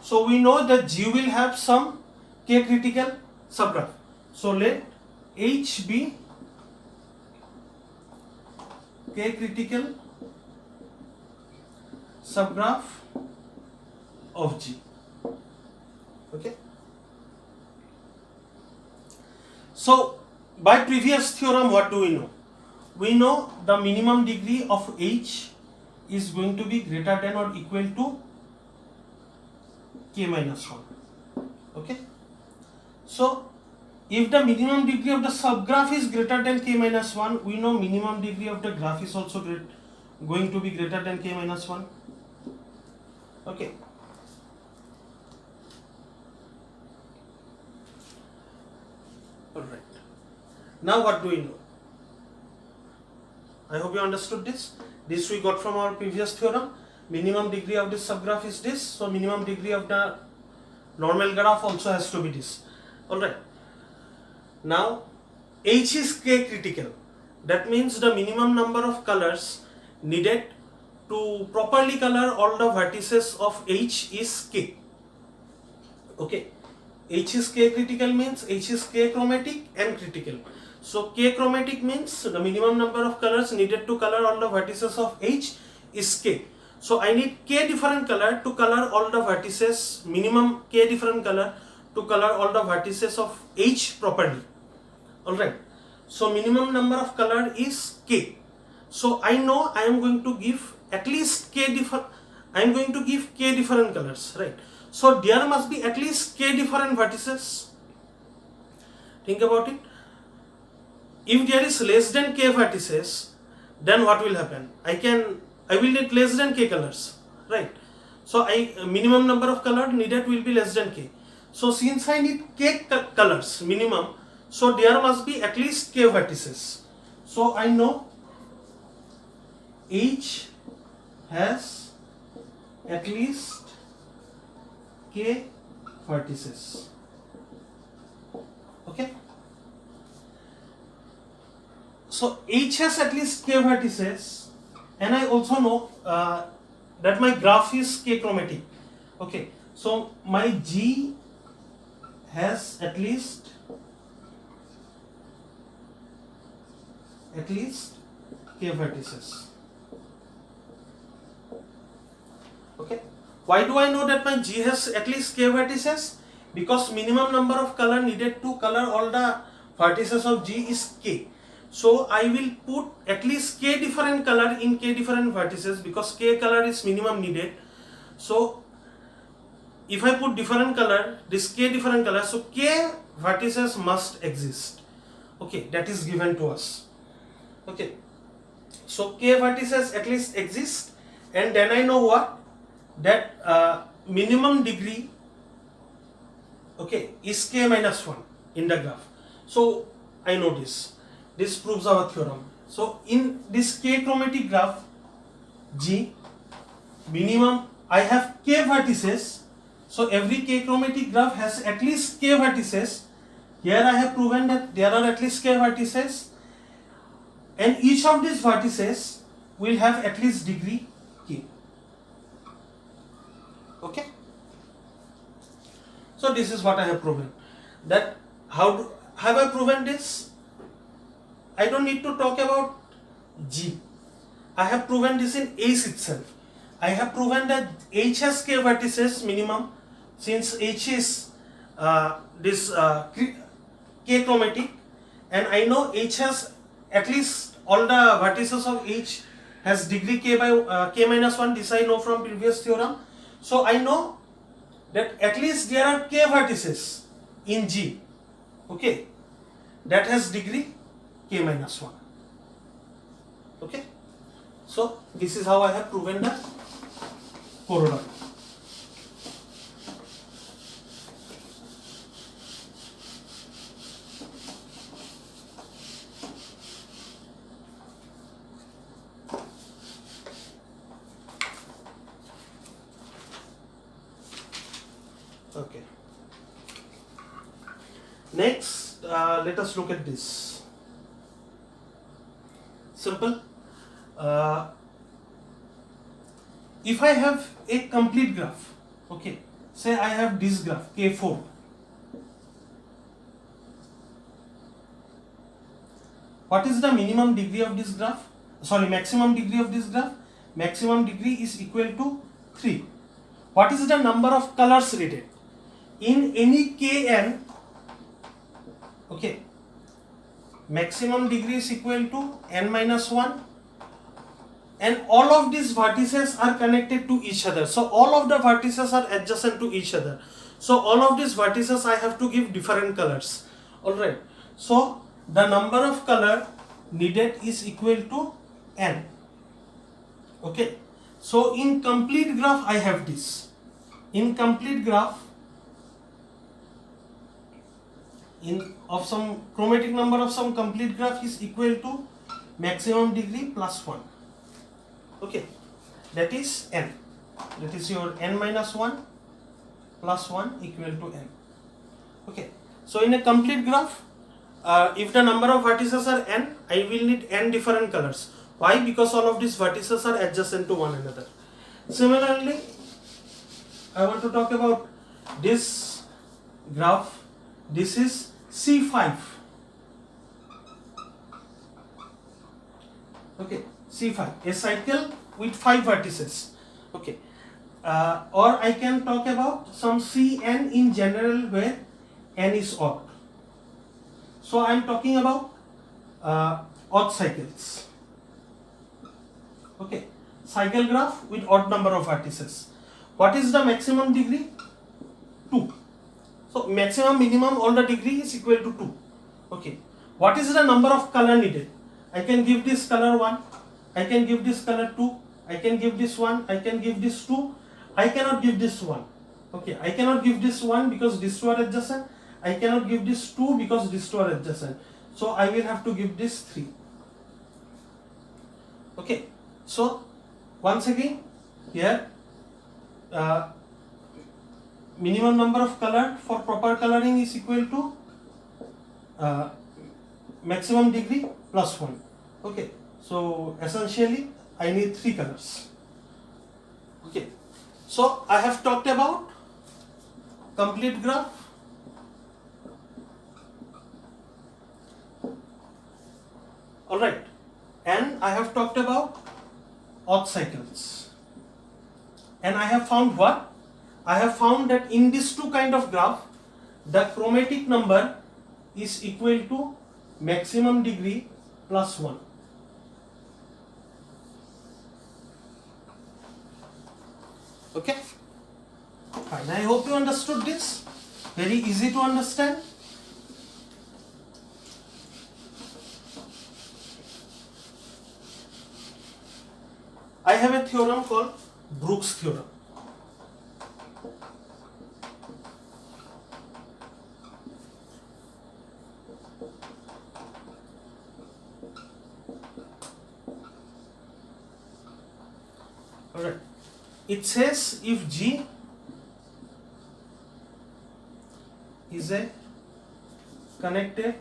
so we know that G will have some k critical subgraph. So let H be k critical subgraph of G. Okay, So by previous theorem, what do we know? We know the minimum degree of H is going to be greater than or equal to k minus 1. Okay. So if the minimum degree of the subgraph is greater than k minus 1, we know minimum degree of the graph is also going to be greater than k minus 1. Okay. Alright. Now what do we know? I hope you understood this. This we got from our previous theorem. Minimum degree of this subgraph is this. So minimum degree of the normal graph also has to be this. Alright. Now H is k critical. That means the minimum number of colors needed to properly color all the vertices of H is k. Okay. H is k critical means H is k chromatic and critical. So k chromatic means the minimum number of colors needed to color all the vertices of H is k. So I need k different color to color all the vertices, minimum k different color to color all the vertices of H properly. Alright. So minimum number of color is k. So I know I am going to give at least k different colors, right? So there must be at least k different vertices. Think about it. If there is less than k vertices, then what will happen? I will need less than k colors, right? So minimum number of color needed will be less than k. So since I need k colors minimum, so there must be at least k vertices. So I know H has at least k vertices. Okay. So H has at least k vertices, and I also know that my graph is k chromatic. Okay, so my G has at least k vertices. Okay, why do I know that my G has at least k vertices? Because minimum number of color needed to color all the vertices of G is k. So I will put at least k different color in k different vertices because k color is minimum needed. So if I put different color, this k different color, so k vertices must exist. Okay, that is given to us. Okay, so k vertices at least exist, and then I know what? That minimum degree, okay, is k minus 1 in the graph. So I know this. This proves our theorem. So in this k chromatic graph G, minimum I have k vertices. So every k chromatic graph has at least k vertices. Here I have proven that there are at least k vertices, and each of these vertices will have at least degree k. Okay. So this is what I have proven. That have I proven this? I don't need to talk about G. I have proven this in H itself. I have proven that H has k vertices minimum, since H is k chromatic, and I know H has at least all the vertices of H has degree k by k minus 1. This I know from previous theorem. So I know that at least there are k vertices in G. Okay, that has degree k minus 1. Okay, so this is how I have proven the corollary. Okay, next let us look at this. Simple. If I have a complete graph, okay, say I have this graph K4. What is the minimum degree of this graph? Sorry, maximum degree of this graph? Maximum degree is equal to 3. What is the number of colors needed? In any Kn, okay, maximum degree is equal to n minus 1, and all of these vertices are connected to each other. So all of the vertices are adjacent to each other. So all of these vertices I have to give different colors. Alright. So the number of color needed is equal to n. Okay. So in complete graph I have this. In complete graph, of some chromatic number of some complete graph is equal to maximum degree plus 1. Okay, that is n. That is your n minus 1 plus 1 equal to n. Okay, so in a complete graph, if the number of vertices are n, I will need n different colors. Why? Because all of these vertices are adjacent to one another. Similarly, I want to talk about this graph. This is C5. Okay, C5, a cycle with 5 vertices. Okay, or I can talk about some Cn in general where n is odd. So I am talking about odd cycles. Okay, cycle graph with odd number of vertices. What is the maximum degree? 2. So maximum, minimum, all the degree is equal to 2. Okay. What is the number of color needed? I can give this color 1. I can give this color 2. I can give this 1. I can give this 2. I cannot give this 1. Okay. I cannot give this 1 because these two are adjacent. I cannot give this 2 because these two are adjacent. So I will have to give this 3. Okay. So once again, here minimum number of color for proper coloring is equal to maximum degree plus 1. Okay, so essentially I need 3 colors. Okay, so I have talked about complete graph, alright, and I have talked about odd cycles, and I have found what? I have found that in these two kind of graph, the chromatic number is equal to maximum degree plus 1. Okay, fine. I hope you understood this. Very easy to understand. I have a theorem called Brooks theorem. Alright, it says if G is a connected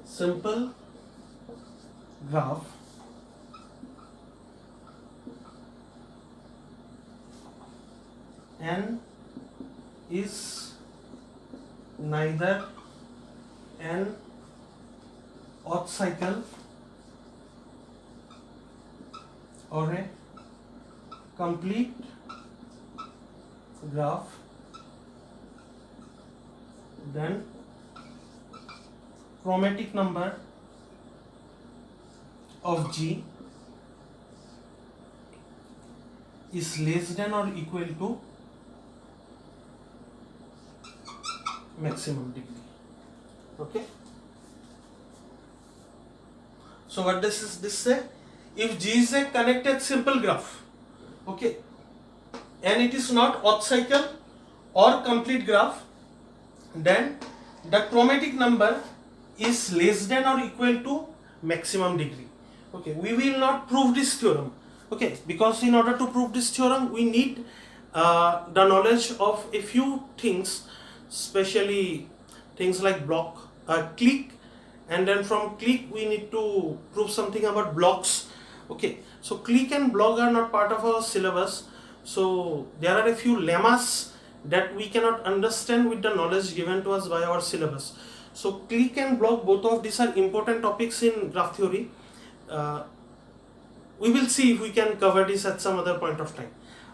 simple graph and is neither an odd cycle or a complete graph, then chromatic number of G is less than or equal to maximum degree. Okay. So what does this say? If G is a connected simple graph, okay, and it is not odd cycle or complete graph, then the chromatic number is less than or equal to maximum degree. Okay, we will not prove this theorem, okay, because in order to prove this theorem we need the knowledge of a few things, especially things like block, clique, and then from clique we need to prove something about blocks. Okay, so clique and block are not part of our syllabus, so there are a few lemmas that we cannot understand with the knowledge given to us by our syllabus. So clique and block, both of these are important topics in graph theory. We will see if we can cover this at some other point of time.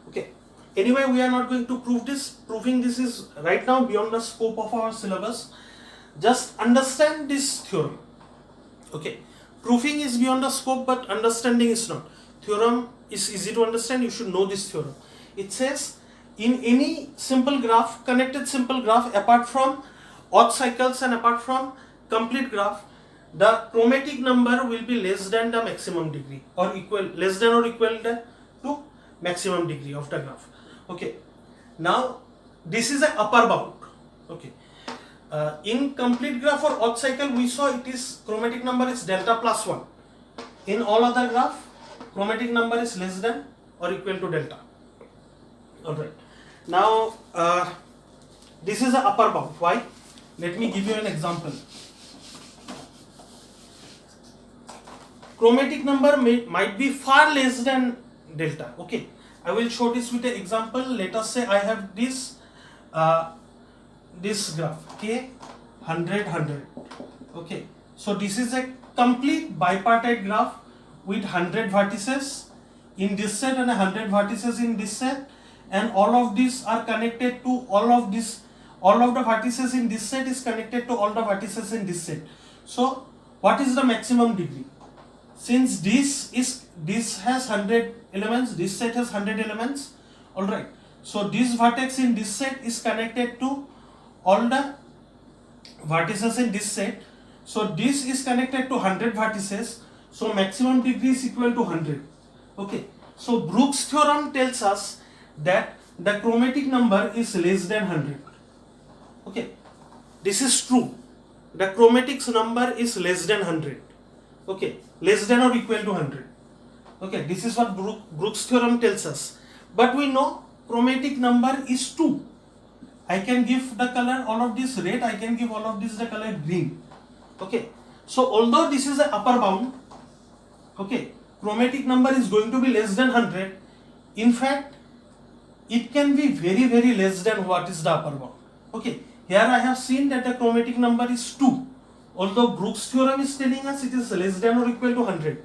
Okay, Anyway, we are not going to prove this. Proving this is right now beyond the scope of our syllabus. Just understand this theorem. Okay, proving is beyond the scope, but understanding is not. Theorem is easy to understand. You should know this theorem. It says in any simple graph, connected simple graph, apart from odd cycles and apart from complete graph, the chromatic number will be less than the maximum degree, or equal, less than or equal to maximum degree of the graph. Okay, now this is a upper bound. Okay, in complete graph or odd cycle, we saw it is chromatic number is delta plus 1. In all other graph, chromatic number is less than or equal to delta. Alright, now this is a upper bound. Why? Let me give you an example. Chromatic number might be far less than delta. Okay, I will show this with an example. Let us say I have this this graph K 100 100. Okay, so this is a complete bipartite graph with 100 vertices in this set and 100 vertices in this set, and all of these are connected to all of this. All of the vertices in this set is connected to all the vertices in this set. So what is the maximum degree? Since this has 100 elements, this set has 100 elements. All right, so this vertex in this set is connected to all the vertices in this set. So this is connected to 100 vertices. So maximum degree is equal to 100. Okay, so Brooks theorem tells us that the chromatic number is less than 100. Okay, this is true. The chromatic number is less than 100. Okay, less than or equal to 100. Okay, this is what Brooks theorem tells us. But we know chromatic number is 2. I can give the color all of this red, I can give all of this the color green. Okay, so although this is the upper bound, okay, chromatic number is going to be less than 100. In fact, it can be very, very less than what is the upper bound. Okay, here I have seen that the chromatic number is 2. Although Brooks theorem is telling us it is less than or equal to 100.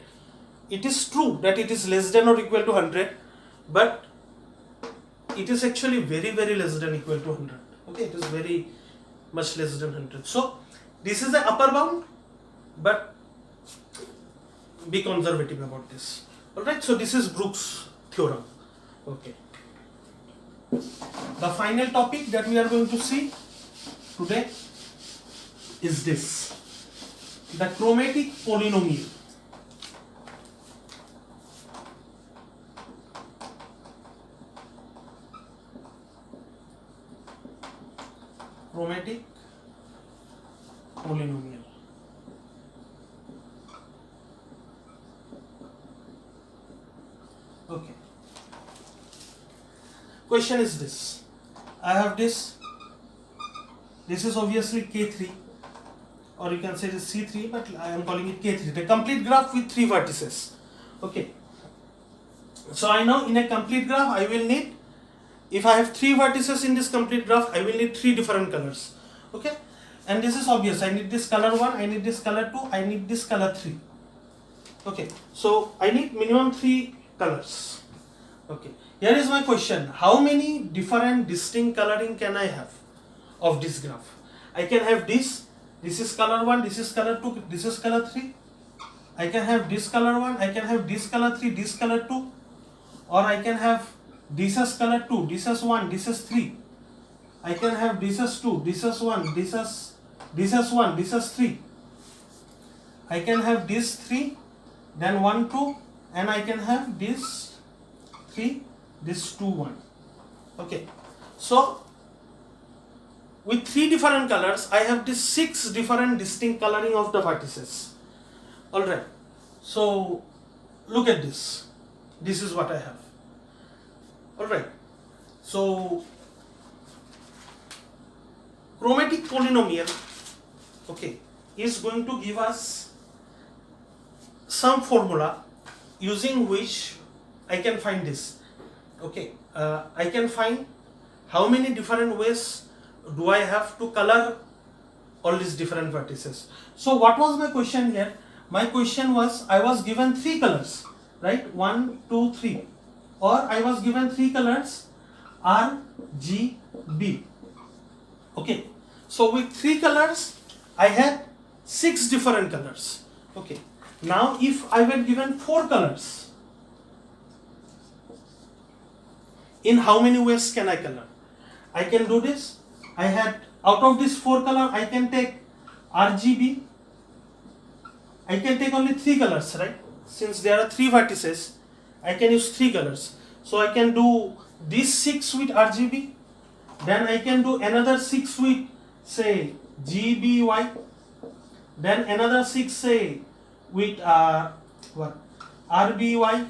It is true that it is less than or equal to 100, but it is actually very, very less than equal to 100. Okay, it is very much less than 100. So this is the upper bound, but be conservative about this. Alright, so this is Brooks theorem. Okay. The final topic that we are going to see today is this: the chromatic polynomial. Chromatic polynomial. Okay. Question is this: I have this. This is obviously K3, or you can say it is C3, but I am calling it K3. The complete graph with 3 vertices. Okay. So I know in a complete graph I will need, if I have 3 vertices in this complete graph, I will need 3 different colors. Okay. And this is obvious. I need this color 1, I need this color 2, I need this color 3. Okay. So I need minimum 3 colors. Okay. Here is my question: how many different distinct coloring can I have of this graph? I can have this. This is color 1, this is color 2, this is color 3. I can have this color 1, I can have this color 3, this color 2. Or I can have this as color 2, this as 1, this as 3. I can have this as 2, this as 1, this as 1, this as 3. I can have this 3, then 1, 2, and I can have this 3, this 2, 1. Okay. So with 3 different colors, I have this 6 different distinct coloring of the vertices. Alright, so look at this. This is what I have. Alright, so chromatic polynomial, okay, is going to give us some formula using which I can find this. Okay, I can find how many different ways do I have to color all these different vertices. So what was my question here? My question was, I was given 3 colors, right? 1, 2, 3. Or I was given 3 colors. RGB. Okay, so with 3 colors I had 6 different colors. Okay, now if I were given 4 colors, in how many ways can I color? I can do this. I had, out of this 4 color, I can take RGB. I can take only 3 colors, right? Since there are 3 vertices, I can use 3 colors. So I can do this 6 with RGB, then I can do another 6 with, say, GBY, then another 6, say, with RBY,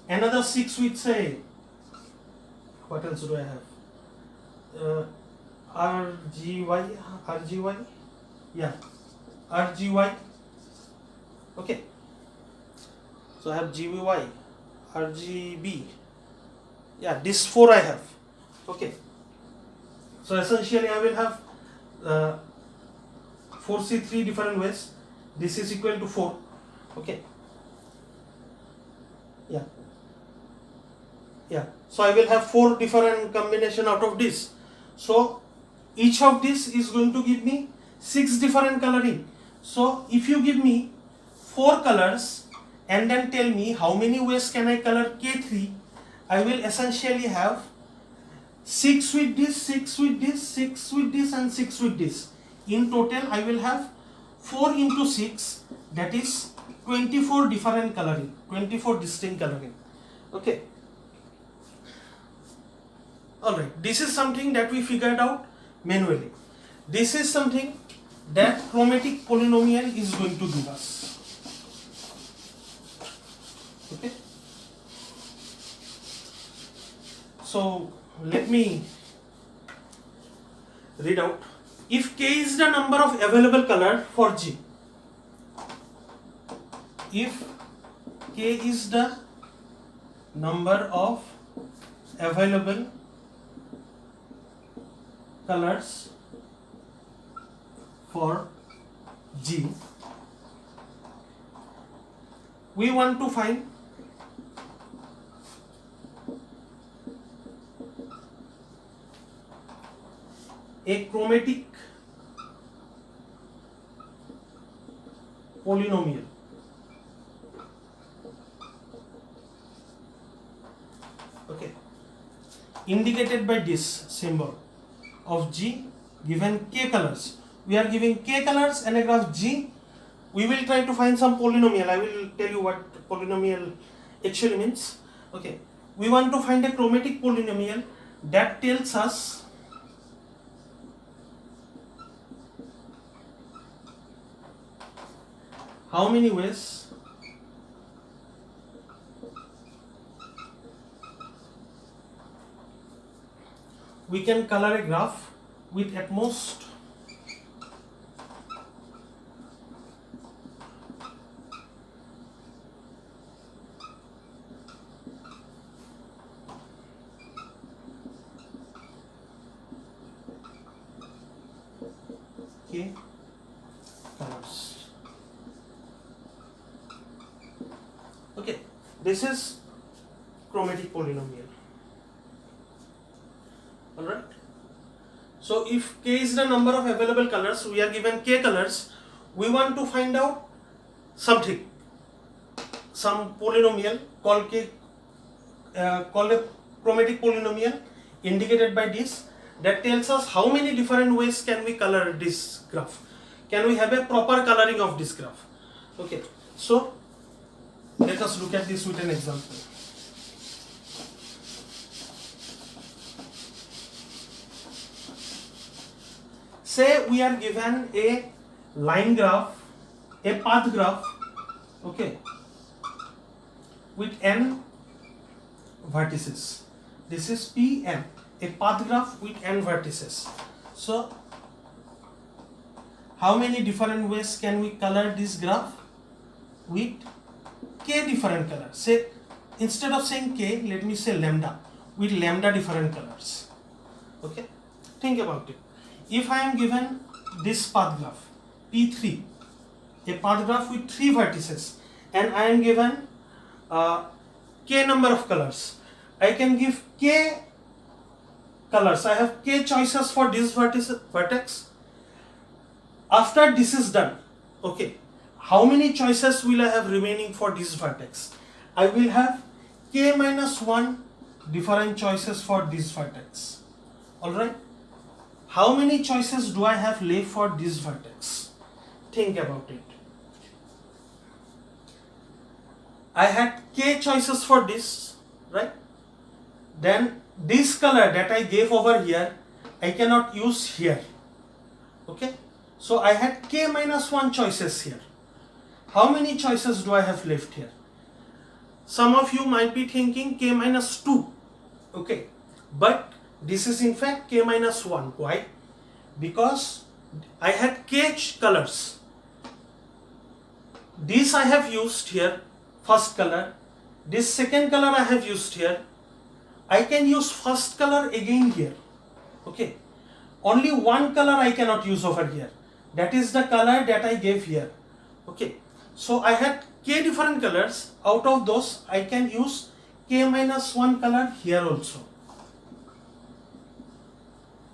another 6 with, say, what else do I have? RGY, yeah, RGY. Okay, so I have GBY, RGB, yeah, these 4 I have. Okay, so essentially I will have 4C 3 different ways. This is equal to 4. Okay, yeah, so I will have 4 different combination out of this. So each of this is going to give me 6 different coloring. So if you give me 4 colors and then tell me how many ways can I color K3, I will essentially have 6 with this, 6 with this, 6 with this and 6 with this. In total I will have 4 into 6, that is 24 different coloring, 24 distinct coloring. Okay. Alright, this is something that we figured out manually. This is something that chromatic polynomial is going to give us. Okay. So let me read out. If K is the number of available color for G, if K is the number of available colors for G, we want to find a chromatic polynomial okay, indicated by this symbol of G given K colors. We are giving K colors and a graph G. We will try to find some polynomial. I will tell you what polynomial actually means. Okay, we want to find a chromatic polynomial that tells us how many ways we can color a graph with at most K colors. Okay, this is chromatic polynomial. Alright. So if K is the number of available colors, we are given K colors, we want to find out something, some polynomial called called a chromatic polynomial indicated by this, that tells us how many different ways can we color this graph. Can we have a proper coloring of this graph? Okay, so let us look at this with an example. Say we are given a line graph, a path graph, okay, with n vertices. This is Pn, a path graph with n vertices. So how many different ways can we color this graph? With K different colors. Say, instead of saying K, let me say lambda, with lambda different colors. Okay, think about it. If I am given this path graph P3, a path graph with 3 vertices, and I am given K number of colors, I can give K colors. I have k choices for this vertex. After this is done, okay, how many choices will I have remaining for this vertex? I will have k minus 1 different choices for this vertex. Alright. How many choices do I have left for this vertex? Think about it. I had k choices for this, right? Then this color that I gave over here, I cannot use here. Okay. So I had k minus 1 choices here. How many choices do I have left here? Some of you might be thinking k minus 2. Okay. But this is in fact k minus 1. Why? Because I had k colors. This I have used here, first color. This second color I have used here. I can use first color again here. Okay. Only one color I cannot use over here. That is the color that I gave here. Okay. So I had k different colors. Out of those, I can use k minus 1 color here also.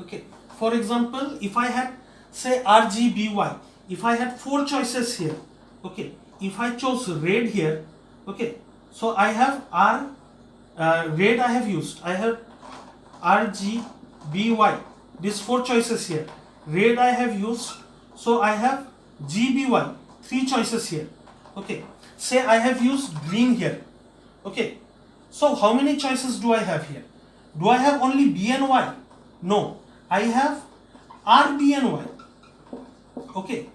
Okay. For example, if I had say RGBY, if I had 4 choices here, okay, if I chose red here, okay, so I have red I have used, I have RGBY, these 4 choices here, red I have used, so I have GBY, 3 choices here, okay, say I have used green here, okay, so how many choices do I have here? Do I have only B and Y? No, I have R, B and Y, okay,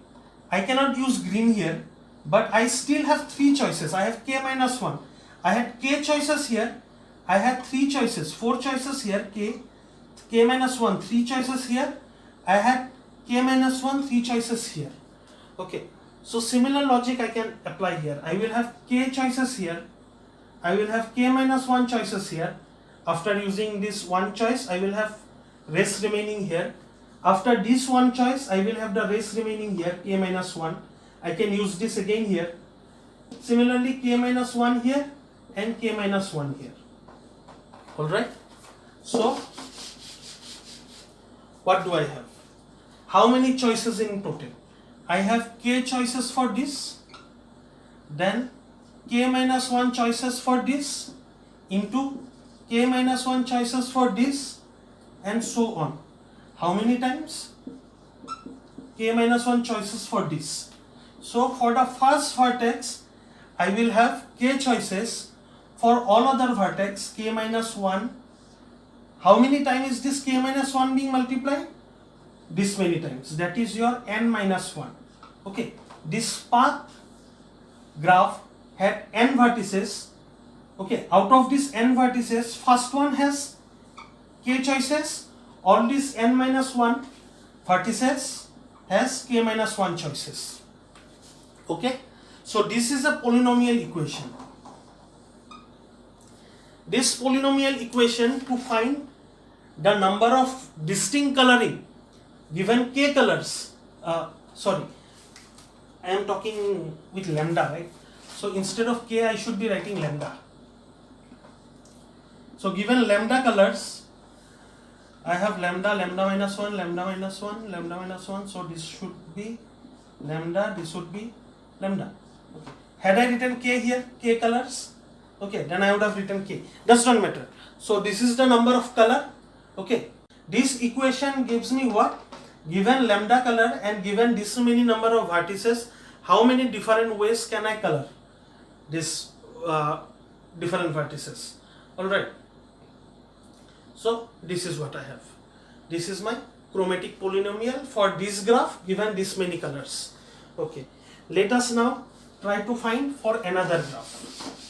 I cannot use green here, but I still have 3 choices. I have k minus 1. I had k choices here. I had 3 choices, 4 choices here, k minus 1, 3 choices here. I had k minus 1, 3 choices here. Okay, so similar logic I can apply here. I will have k choices here. I will have k minus 1 choices here. After using this one choice, I will have rest remaining here. After this one choice, I will have the rest remaining here, k minus 1. I can use this again here. Similarly, k minus 1 here and k minus 1 here. Alright. So, what do I have? How many choices in total? I have k choices for this. Then k minus 1 choices for this into k minus 1 choices for this and so on. How many times? K minus 1 choices for this. So for the first vertex, I will have k choices. For all other vertex, k minus 1. How many times is this k minus 1 being multiplied? This many times. That is your n minus 1. Okay. This path graph had n vertices. Okay. Out of this n vertices, first one has k choices. All these n minus 1 vertices has k minus 1 choices. Okay. So this is a polynomial equation. This polynomial equation, to find the number of distinct coloring given k colors, I am talking with lambda, right? So instead of k, I should be writing lambda. So given lambda colors, I have lambda, lambda minus 1, lambda minus 1, lambda minus 1. So this should be lambda, this would be lambda. Okay. Had I written k here, k colors, okay, then I would have written k. Does not matter. So this is the number of color. Okay. This equation gives me what? Given lambda color and given this many number of vertices, how many different ways can I color this different vertices? Alright. So this is what I have. This is my chromatic polynomial for this graph given this many colors. Okay. Let us now try to find for another graph.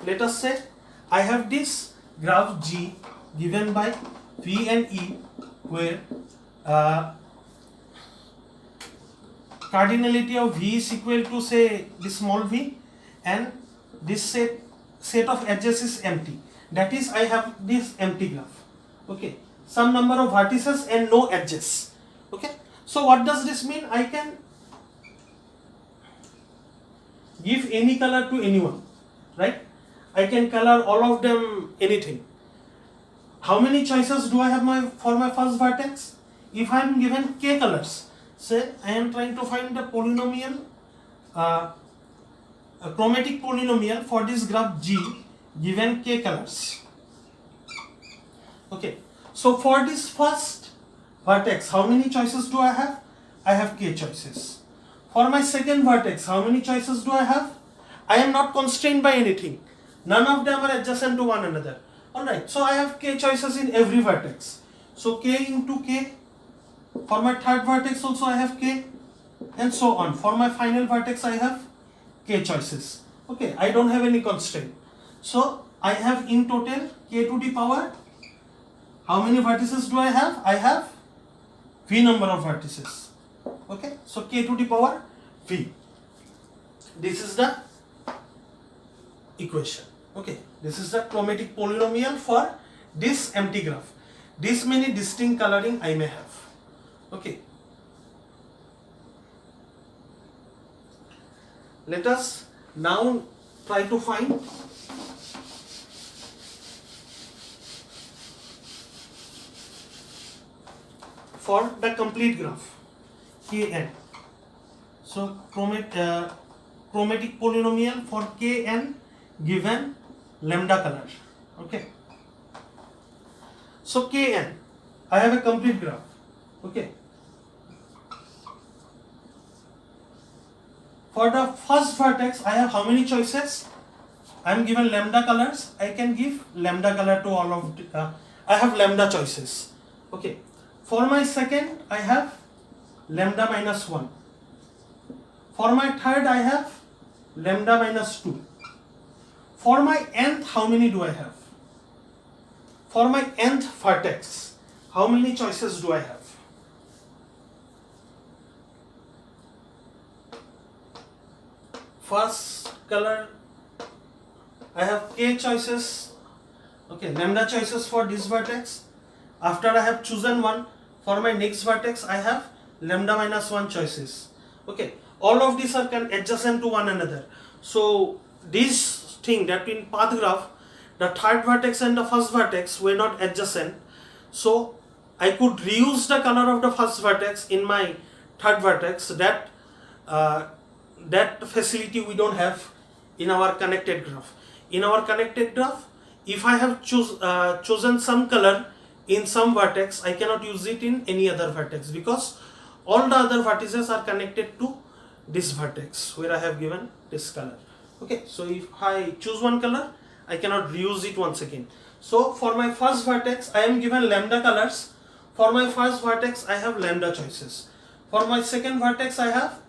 Let us say I have this graph G given by V and E, where cardinality of V is equal to, say, this small v, and this set of edges is empty. That is, I have this empty graph. Okay, some number of vertices and no edges. Okay, so what does this mean? I can give any color to anyone, right? I can color all of them anything. How many choices do I have for my first vertex? If I am given k colors, say I am trying to find the polynomial, a chromatic polynomial for this graph G given k colors. Okay, so for this first vertex, how many choices do I have? I have k choices. For my second vertex, how many choices do I have? I am not constrained by anything. None of them are adjacent to one another. Alright, so I have k choices in every vertex. So k into k. For my third vertex also I have k, and so on. For my final vertex I have k choices. Okay, I don't have any constraint. So I have in total k to the power. How many vertices do I have? I have v number of vertices. Okay, so k to the power v. This is the equation. Okay, this is the chromatic polynomial for this empty graph. This many distinct coloring I may have. Okay, let us now try to find for the complete graph Kn. So chromatic polynomial for Kn given lambda color. Okay, so Kn, I have a complete graph. Okay, for the first vertex I have how many choices? I am given lambda colors. I can give lambda color to all of I have lambda choices. Okay, for my second I have lambda minus 1. For my third I have lambda minus 2. For my nth, how many do I have? For my nth vertex, how many choices do I have? First color, I have k choices. Okay, lambda choices for this vertex. After I have chosen one, for my next vertex I have lambda minus 1 choices. Okay, all of these are adjacent to one another. So this thing that in path graph, the third vertex and the first vertex were not adjacent. So I could reuse the color of the first vertex in my third vertex. That facility we don't have in our connected graph. In our connected graph, if I have chosen some color in some vertex, I cannot use it in any other vertex because all the other vertices are connected to this vertex where I have given this color. Okay, so if I choose one color, I cannot reuse it once again. So for my first vertex, I am given lambda colors. For my first vertex, I have lambda choices. For my second vertex, I have,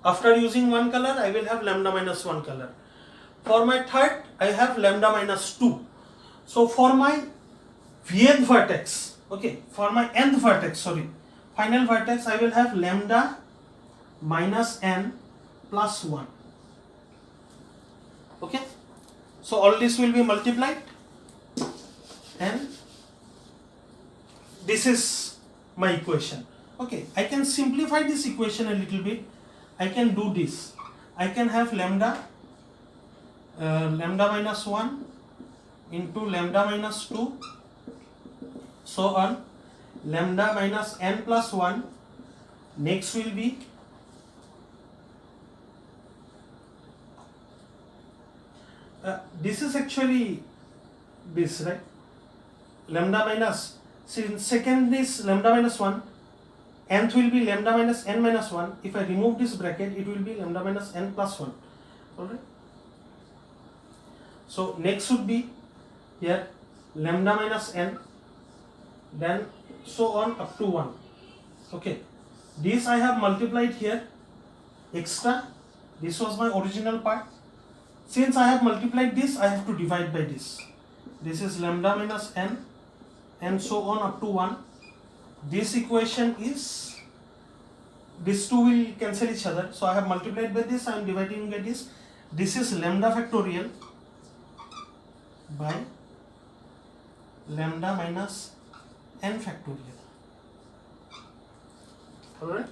after using one color, I will have lambda minus 1 color. For my third, I have lambda minus 2. So for my vth vertex, okay, for my nth vertex, final vertex, I will have lambda minus n plus 1. Okay, so all this will be multiplied and this is my equation. Okay, I can simplify this equation a little bit. I can do this. I can have lambda minus 1 into lambda minus 2, so on, lambda minus n plus 1. Next will be this is actually this, right? Lambda minus, since second is lambda minus 1, nth will be lambda minus n minus 1. If I remove this bracket, it will be lambda minus n plus 1. Alright. So next would be here lambda minus n, then so on up to 1. Okay. This I have multiplied here extra. This was my original part. Since I have multiplied this, I have to divide by this. This is lambda minus n and so on up to 1. This equation is, these two will cancel each other. So I have multiplied by this, I am dividing by this. This is lambda factorial by lambda minus n factorial. Alright.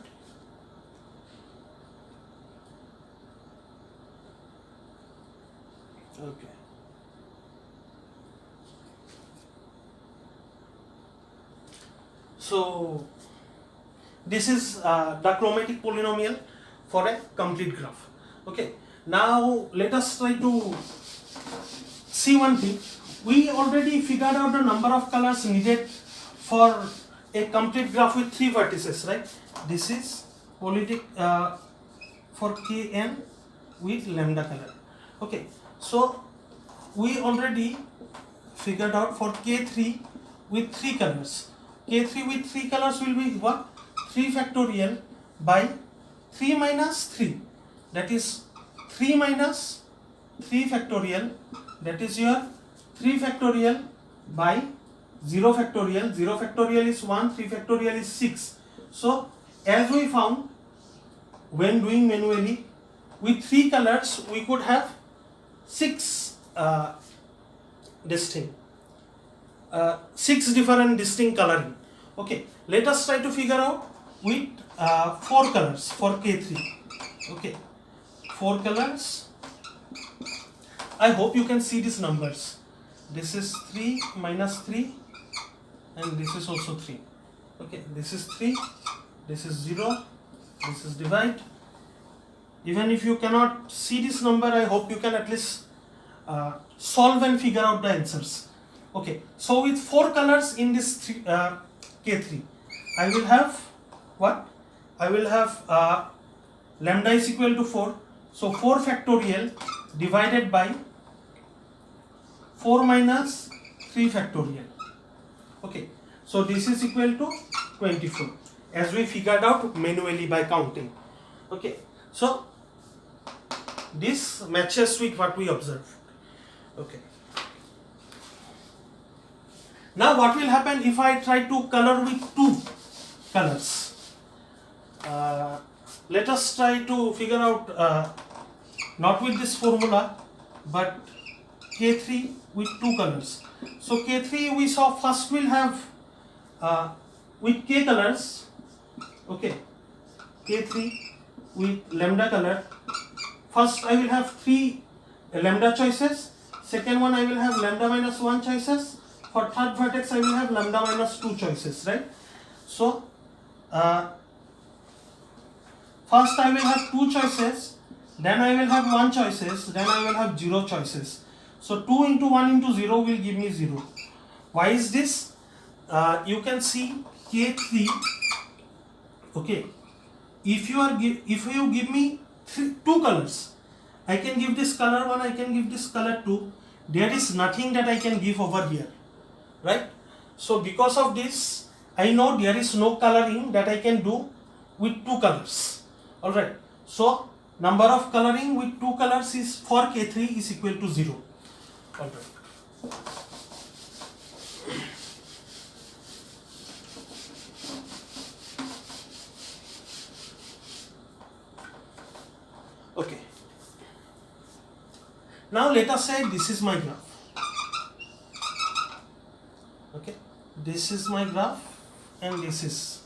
Okay. So this is the chromatic polynomial for a complete graph. Okay, now let us try to see one thing. We already figured out the number of colors needed for a complete graph with 3 vertices, right? This is polytic for kn with lambda color. Okay, so we already figured out for k3 with 3 colors. K3 with 3 colors will be what? 3 factorial by 3 minus 3, that is 3 minus 3 factorial, that is your 3 factorial by 0 factorial. 0 factorial is 1, 3 factorial is 6. So as we found when doing manually, with 3 colors we could have 6 6 different distinct coloring. Okay, let us try to figure out with 4 colors for K3. Okay, 4 colors. I hope you can see these numbers. This is 3 minus 3 and this is also 3. Okay, this is 3, this is 0, this is divide. Even if you cannot see this number, I hope you can at least solve and figure out the answers. Okay, so with 4 colors in this K3, I will have what? I will have lambda is equal to 4. So 4 factorial divided by 4 minus 3 factorial. Okay, so this is equal to 24 as we figured out manually by counting. Okay, so this matches with what we observed. Okay. Now what will happen if I try to color with 2 colors? Let us try to figure out not with this formula but K3 with 2 colors. So K3 we saw first will have with K colors. Okay, K3 with lambda color. First I will have 3 lambda choices. Second one I will have lambda minus 1 choices. For third vertex I will have lambda minus 2 choices, right? So first I will have 2 choices, then I will have 1 choices, then I will have 0 choices. So 2 into 1 into 0 will give me 0. Why is this? You can see K3. Okay, if you give me 2 colors, I can give this color 1, I can give this color 2. There is nothing that I can give over here, right? So because of this, I know there is no coloring that I can do with 2 colors. Alright, so number of coloring with 2 colors is for K3 is equal to 0. Alright. Okay. Now let us say this is my graph. Okay, this is my graph and this is.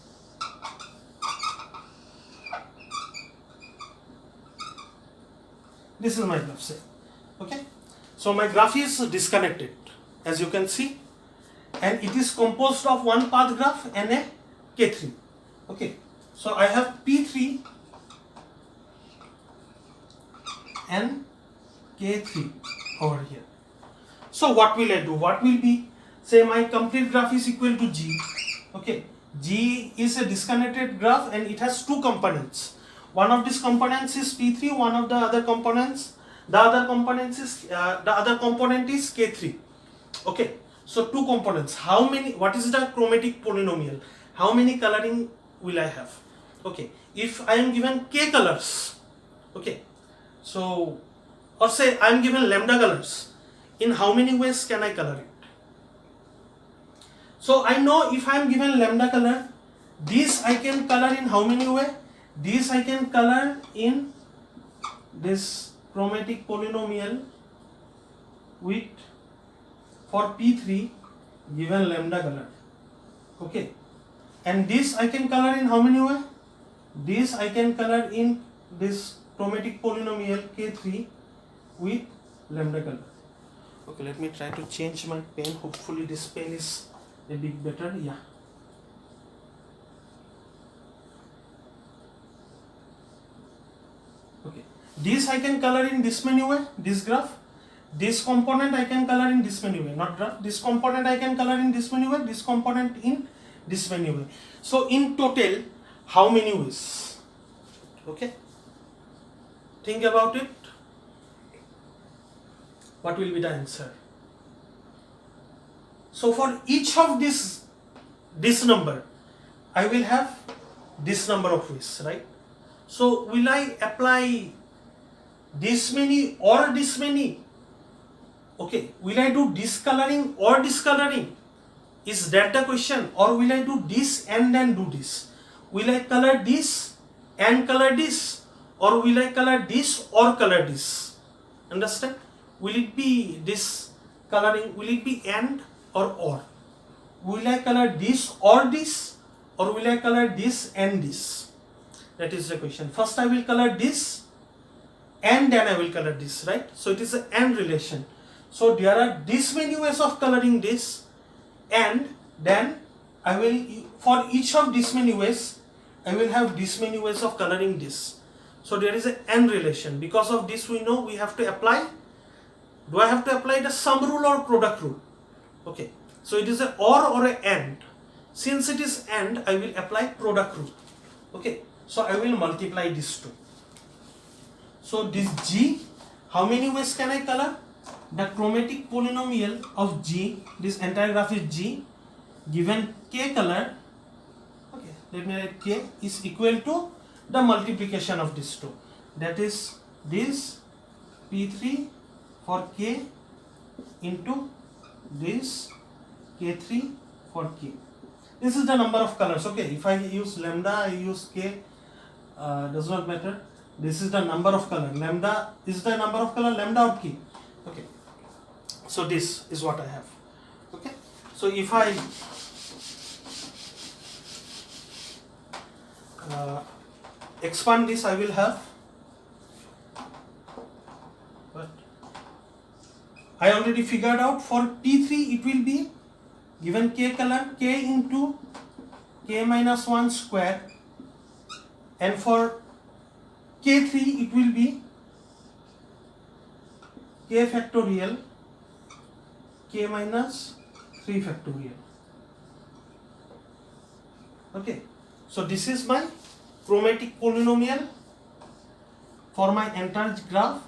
This is my graph, say. Okay, so my graph is disconnected, as you can see, and it is composed of one path graph and a K3. Okay, so I have P3 and K3 over here. So what will I do? What will be? Say my complete graph is equal to G. Okay, G is a disconnected graph and it has 2 components. One of these components is P3, one of the other components, the other component is K3. Okay, so 2 components. How many? What is the chromatic polynomial? How many coloring will I have? Okay, if I am given K colors, okay, so or say I am given lambda colors, in how many ways can I color it? So I know if I am given lambda color, this I can color in how many ways? This I can color in this chromatic polynomial with for P3 given lambda color. Okay, and this I can color in how many ways? This I can color in this chromatic polynomial K3 with lambda color. Okay, let me try to change my pen. Hopefully this pen is a bit better. Yeah. This I can color in this many way, this graph. This component I can color in this many way, not graph. This component I can color in this many way, this component in this many way. So in total, how many ways? Okay. Think about it. What will be the answer? So for each of this number, I will have this number of ways, right? So will I apply this many or this many? Okay, will I do discoloring or discoloring? Is that the question? Or will I do this and then do this? Will I color this and color this? Or will I color this or color this? Understand? Will it be this coloring? Will it be and or? Will I color this or this? Or will I color this and this? That is the question. First I will color this and then I will color this, right? So it is an and relation. So there are this many ways of coloring this, and then I will, for each of these many ways, I will have this many ways of coloring this. So there is an and relation. Because of this we know we have to apply. Do I have to apply the sum rule or product rule? Okay. So it is a or a and. Since it is and, I will apply product rule. Okay. So I will multiply these two. So this G, how many ways can I color? The chromatic polynomial of G, this entire graph is G, given K color, okay, let me write K, is equal to the multiplication of these two. That is this P3 for K into this K3 for K. This is the number of colors. Okay, if I use lambda, I use K, does not matter. This is the number of color. Lambda is the number of color, lambda or K. Okay. So this is what I have. Okay. So if I expand this, I will have, but I already figured out for P3 it will be given K color, K into K minus 1 square, and for K3 it will be K factorial K minus 3 factorial. Okay, so this is my chromatic polynomial for my entire graph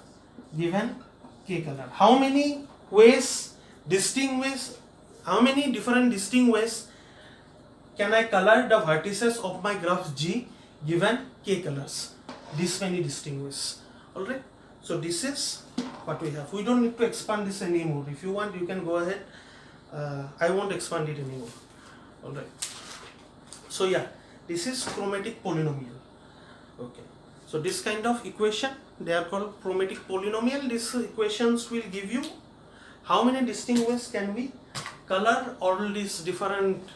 given K color. How many ways, distinct ways, how many different distinct ways can I color the vertices of my graph G given K colors? This many distinct ways. Alright, so this is what we have. We don't need to expand this anymore. If you want, you can go ahead. I won't expand it anymore. Alright, so yeah, this is chromatic polynomial. Okay, so this kind of equation, they are called chromatic polynomial. These equations will give you how many distinct ways can we color all these different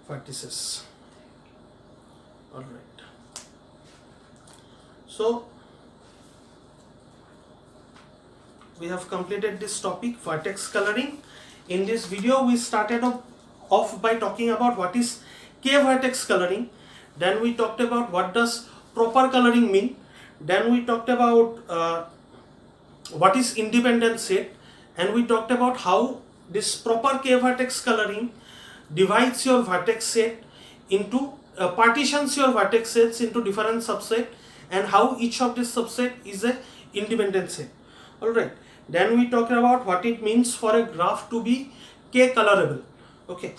vertices. Alright, so we have completed this topic, vertex coloring. In this video we started off by talking about what is K-vertex coloring. Then we talked about what does proper coloring mean. Then we talked about what is independent set, and we talked about how this proper K-vertex coloring divides your vertex set into partitions your vertex sets into different subset, and how each of this subset is a independent set. Alright, then we talked about what it means for a graph to be K colorable. Okay,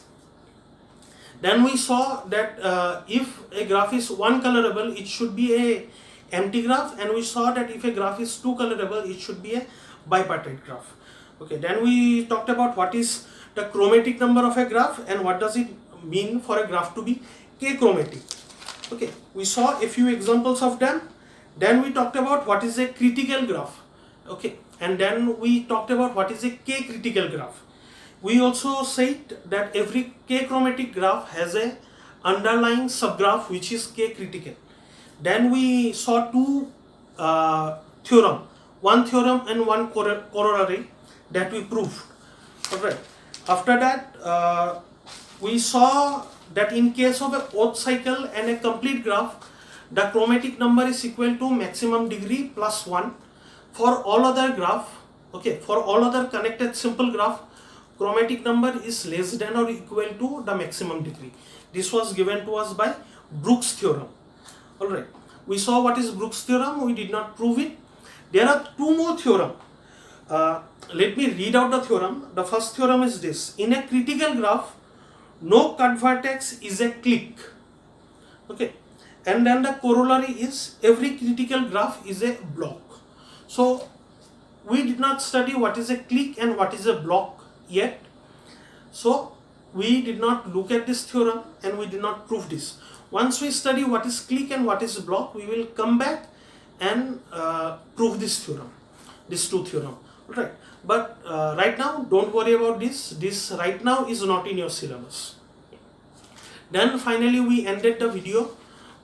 then we saw that if a graph is one colorable, it should be a empty graph, and we saw that if a graph is two colorable, it should be a bipartite graph. Okay, then we talked about what is the chromatic number of a graph and what does it mean for a graph to be K chromatic. Okay, we saw a few examples of them. Then we talked about what is a critical graph. Okay, and then we talked about what is a K critical graph. We also said that every K chromatic graph has a underlying subgraph which is K critical. Then we saw two theorem, one theorem and one corollary that we proved. Alright, after that we saw that in case of a oath cycle and a complete graph, the chromatic number is equal to maximum degree plus 1. For all other graph, okay, for all other connected simple graph, chromatic number is less than or equal to the maximum degree. This was given to us by Brooks theorem. Alright, we saw what is Brooks theorem, we did not prove it. There are two more theorems. Let me read out the theorem. The first theorem is this: in a critical graph, no cut vertex is a clique. Okay, and then the corollary is every critical graph is a block. So we did not study what is a clique and what is a block yet. So we did not look at this theorem and we did not prove this. Once we study what is clique and what is block, we will come back and prove this theorem, these two theorems. Right, but right now don't worry about this. This right now is not in your syllabus. Then finally we ended the video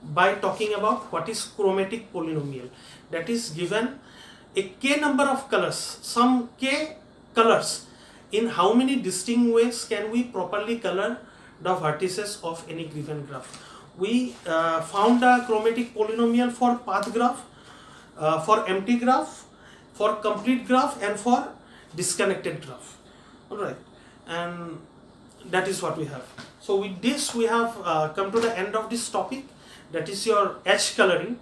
by talking about what is chromatic polynomial. That is given a k number of colors, some k colors. In how many distinct ways can we properly color the vertices of any given graph? We found a chromatic polynomial for path graph, for empty graph, for complete graph, and for disconnected graph. Alright, and that is what we have. So with this we have come to the end of this topic, that is your edge coloring.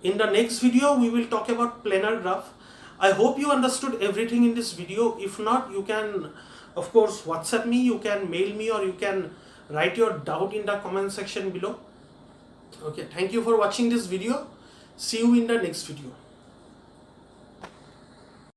In the next video we will talk about planar graph. I hope you understood everything in this video. If not, you can of course WhatsApp me, you can mail me, or you can write your doubt in the comment section below. Okay, thank you for watching this video. See you in the next video.